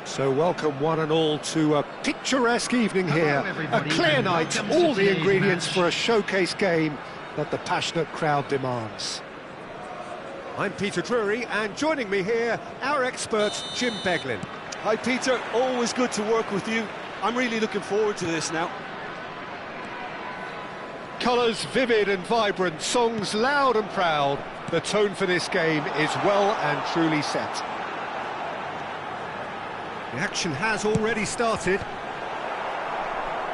So welcome one and all to a picturesque evening here, a clear night, all the ingredients for a showcase game that the passionate crowd demands. I'm Peter Drury, and joining me here, our expert Jim Beglin. Hi Peter, always good to work with you. I'm really looking forward to this now. Colours vivid and vibrant, songs loud and proud. The tone for this game is well and truly set. The action has already started.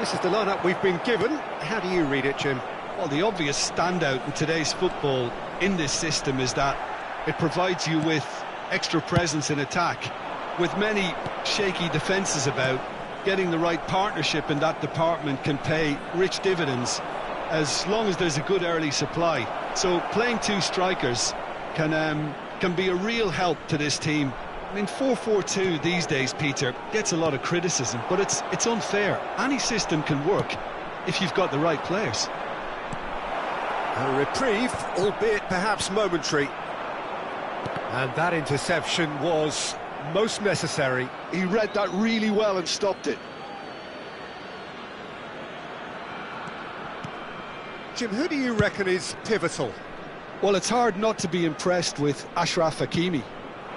This is the lineup we've been given. How do you read it, Jim? Well, the obvious standout in today's football in this system is that it provides you with extra presence in attack. With many shaky defences about, getting the right partnership in that department can pay rich dividends as long as there's a good early supply. So playing two strikers can be a real help to this team. I mean, 4-4-2 these days, Peter, gets a lot of criticism, but it's unfair. Any system can work if you've got the right players. A reprieve, albeit perhaps momentary. And that interception was most necessary. He read that really well and stopped it. Jim, who do you reckon is pivotal? Well, it's hard not to be impressed with Achraf Hakimi,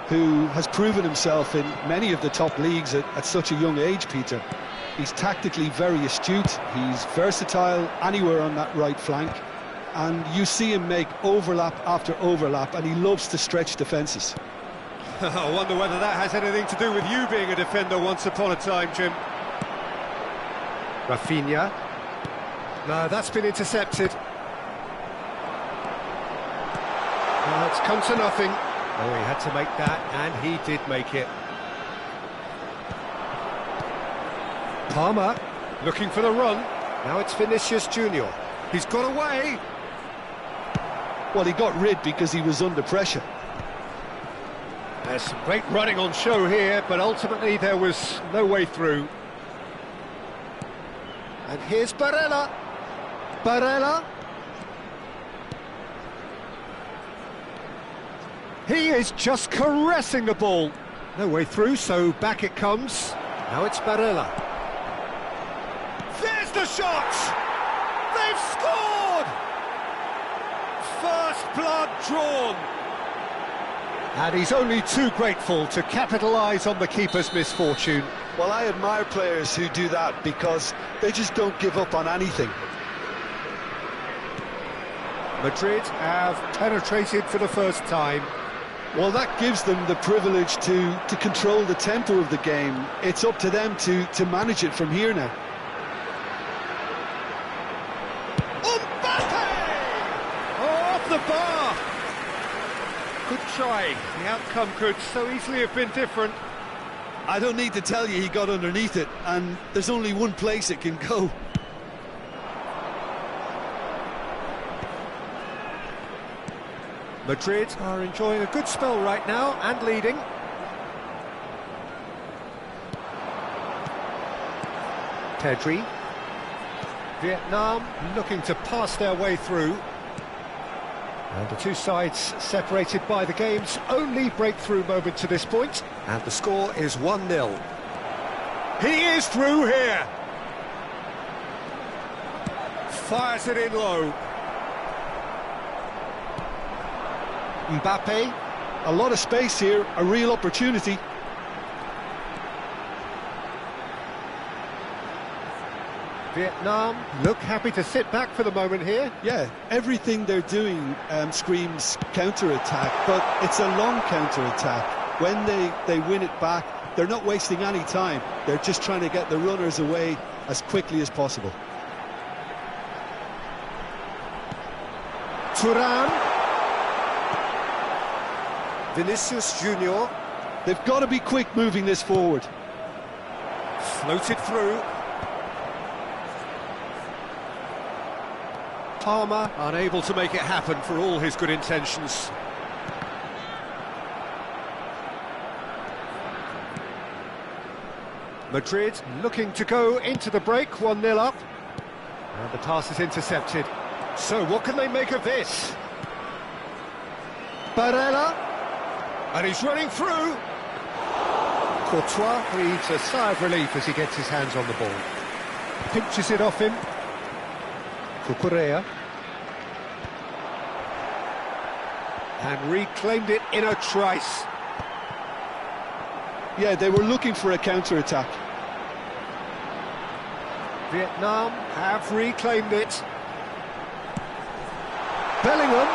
who has proven himself in many of the top leagues at such a young age, Peter. He's tactically very astute, he's versatile anywhere on that right flank, and you see him make overlap after overlap, and he loves to stretch defences. I wonder whether that has anything to do with you being a defender once upon a time, Jim. Rafinha. No, that's been intercepted. It's come to nothing. Oh, he had to make that, and he did make it. Palmer, looking for the run. Now it's Vinicius Junior. He's got away. Well, he got rid because he was under pressure. There's some great running on show here, but ultimately there was no way through. And here's Barella. Barella. He is just caressing the ball. No way through, so back it comes. Now it's Barella. There's the shot! They've scored! First blood drawn. And he's only too grateful to capitalise on the keeper's misfortune. Well, I admire players who do that because they just don't give up on anything. Madrid have penetrated for the first time. Well, that gives them the privilege to control the tempo of the game. It's up to them to manage it from here now. Mbappe! Oh, off the bar! Good try. The outcome could so easily have been different. I don't need to tell you he got underneath it, and there's only one place it can go. Madrid are enjoying a good spell right now and leading. Pedri. Vietnam looking to pass their way through. And the two sides separated by the game's only breakthrough moment to this point. And the score is 1-0. He is through here. Fires it in low. Mbappe. A lot of space here, a real opportunity. Vietnam look happy to sit back for the moment here. Yeah, everything they're doing screams counter-attack, but it's a long counter-attack. When they win it back, They're not wasting any time. They're just trying to get the runners away as quickly as possible. Thuram. Vinicius Junior. They've got to be quick moving this forward. Floated through. Palmer unable to make it happen for all his good intentions. Madrid looking to go into the break, 1-0 up. And the pass is intercepted. So what can they make of this? Barella. And he's running through. Courtois breathes a sigh of relief as he gets his hands on the ball. Pinches it off him. Cucurella. And reclaimed it in a trice. Yeah, they were looking for a counter-attack. Vietnam have reclaimed it. Bellingham.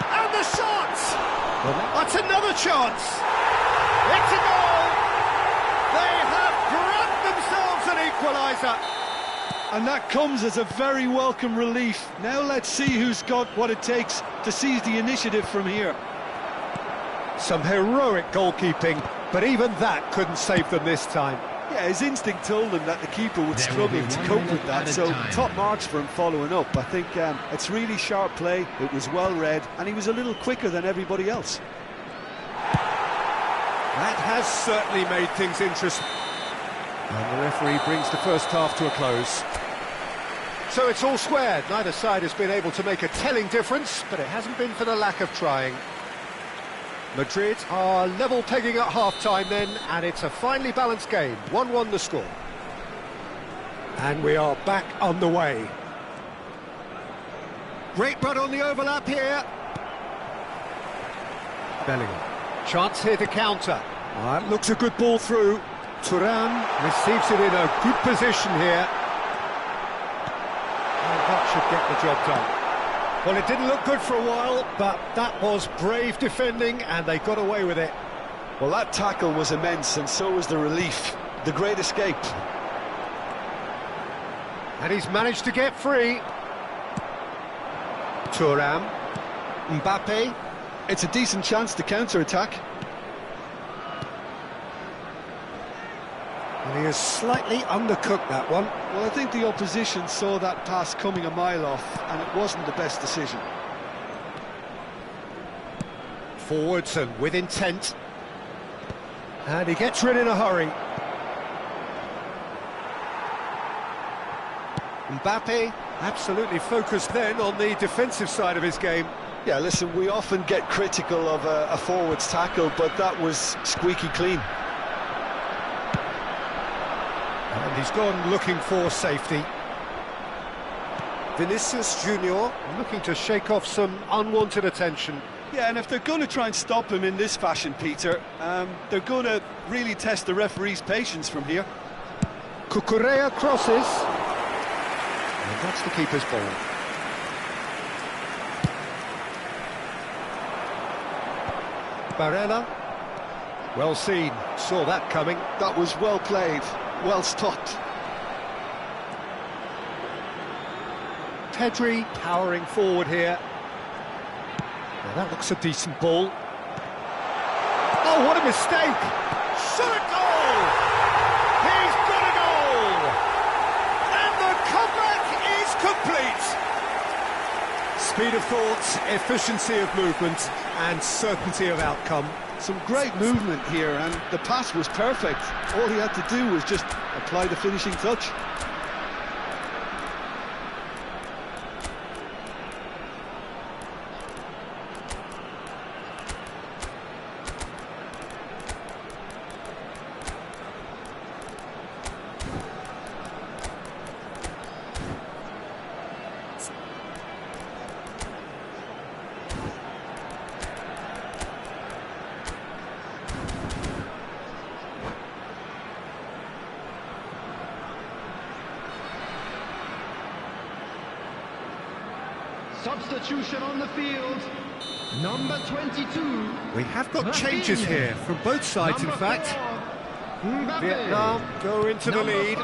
And the shot! That's another chance! It's a goal! They have grabbed themselves an equaliser! And that comes as a very welcome relief. Now let's see who's got what it takes to seize the initiative from here. Some heroic goalkeeping, but even that couldn't save them this time. Yeah, his instinct told him that the keeper would struggle to cope with that, so top marks for him following up. I think it's really sharp play, it was well read, and he was a little quicker than everybody else. That has certainly made things interesting. And the referee brings the first half to a close. So it's all squared. Neither side has been able to make a telling difference, but it hasn't been for the lack of trying. Madrid are level pegging at half-time then, and it's a finely balanced game. 1-1 the score. And we are back on the way. Great run on the overlap here. Bellingham. Chance here to counter. That looks a good ball through. Thuram receives it in a good position here. And that should get the job done. Well, it didn't look good for a while, but that was brave defending, and they got away with it. Well, that tackle was immense, and so was the relief. The great escape. And he's managed to get free. Thuram. Mbappe. It's a decent chance to counter-attack. And he has slightly undercooked that one. Well, I think the opposition saw that pass coming a mile off, and it wasn't the best decision. Forwards and with intent. And he gets rid in a hurry. Mbappe absolutely focused then on the defensive side of his game. Yeah, listen, we often get critical of a forward's tackle, but that was squeaky clean. And he's gone looking for safety. Vinicius Junior looking to shake off some unwanted attention. Yeah, and if they're going to try and stop him in this fashion, Peter, they're going to really test the referee's patience from here. Cucurella crosses. And that's the keeper's ball. Barella. Well seen. Saw that coming. That was well played. Well stopped. Pedri powering forward here. Now that looks a decent ball. Oh, what a mistake! Shot a goal! He's got a goal! And the comeback is complete! Speed of thought, efficiency of movement, and certainty of outcome. Some great movement here, and the pass was perfect. All he had to do was just apply the finishing touch. Substitution on the field. Number 22. We have got changes here from both sides, in fact. Vietnam go into the lead.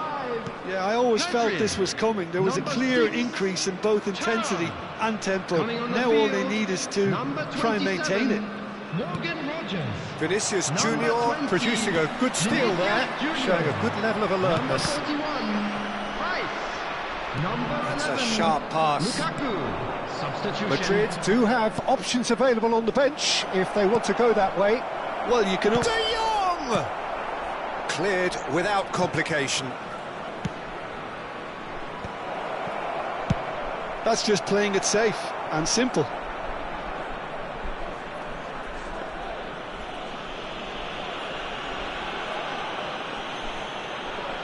Yeah, I always felt this was coming. There was a clear increase in both intensity and tempo. Now all they need is to try and maintain it. Morgan Rogers. Vinicius Junior producing a good steal there, showing a good level of alertness. Number 21. Price. Number That's 11. a sharp pass. Lukaku. Substitution. Madrid do have options available on the bench if they want to go that way. Well, you can... De Jong! Cleared without complication. That's just playing it safe and simple.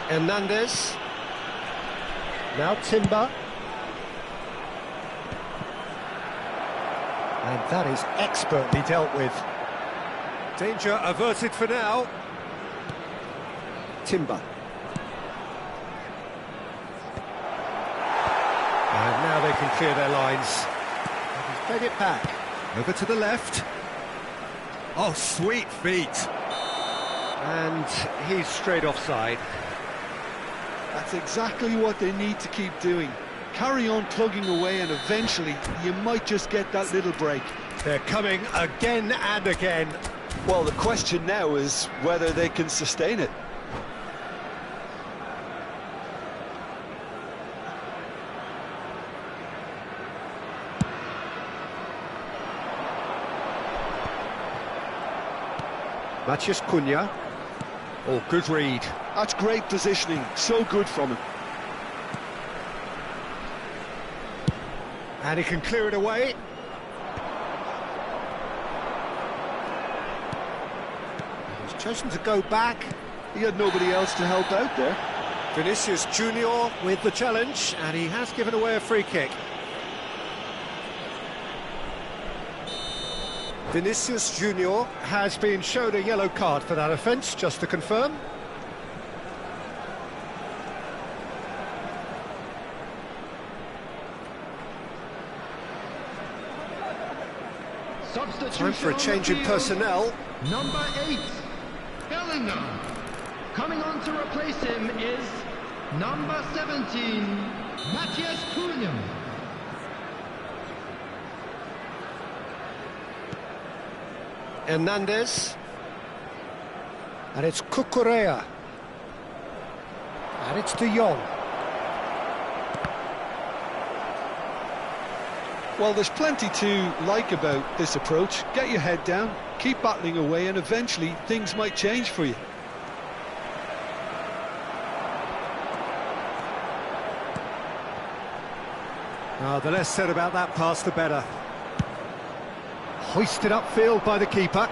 Hernandez. Now Timber. And that is expertly dealt with. Danger averted for now. Timber. And now they can clear their lines. He's played it back. Over to the left. Oh, sweet feet. And he's straight offside. That's exactly what they need to keep doing. Carry on plugging away and eventually you might just get that little break. They're coming again and again. Well, the question now is whether they can sustain it. Matheus Cunha. Oh, good read. That's great positioning, so good from him. And he can clear it away. He's chosen to go back. He had nobody else to help out there. Vinicius Junior with the challenge, and he has given away a free kick. Vinicius Junior has been shown a yellow card for that offence, just to confirm. Substitution Time for a on change the in field. personnel. Number 8. Bellingham. Coming on to replace him is number 17. Matheus Cunha. Hernandez. And it's Cucurella. And it's De Jong. Well, there's plenty to like about this approach. Get your head down, keep battling away, and eventually things might change for you. The less said about that pass, the better. Hoisted upfield by the keeper.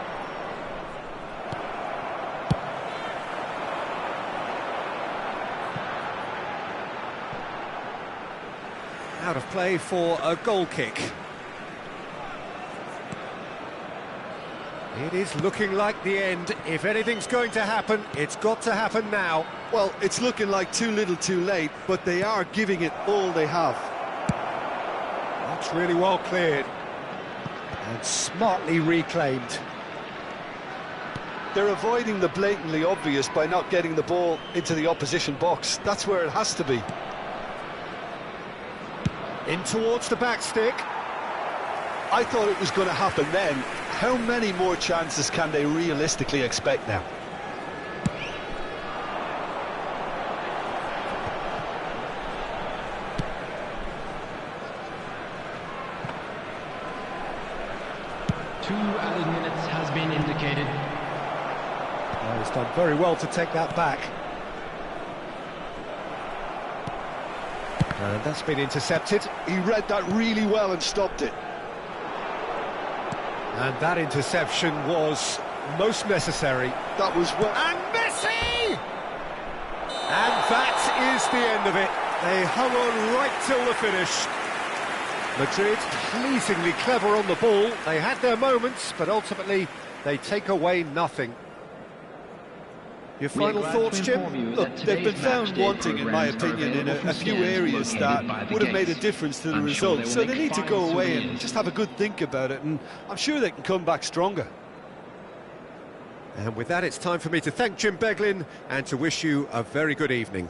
Out of play for a goal kick. It is looking like the end. If anything's going to happen, it's got to happen now. Well, it's looking like too little too late, but they are giving it all they have. That's really well cleared. And smartly reclaimed. They're avoiding the blatantly obvious by not getting the ball into the opposition box. That's where it has to be. In towards the back stick. I thought it was going to happen then. How many more chances can they realistically expect now? Two added minutes has been indicated. Oh, he's done very well to take that back. And that's been intercepted. He read that really well and stopped it. And that interception was most necessary. That was well. And Messi! And that is the end of it. They hung on right till the finish. Madrid pleasingly clever on the ball. They had their moments, but ultimately they take away nothing. Your final thoughts, Jim? Look, they've been found wanting, in my opinion, in a few areas that would have made a difference to the result. So they need to go away and just have a good think about it, and I'm sure they can come back stronger. And with that, it's time for me to thank Jim Beglin and to wish you a very good evening.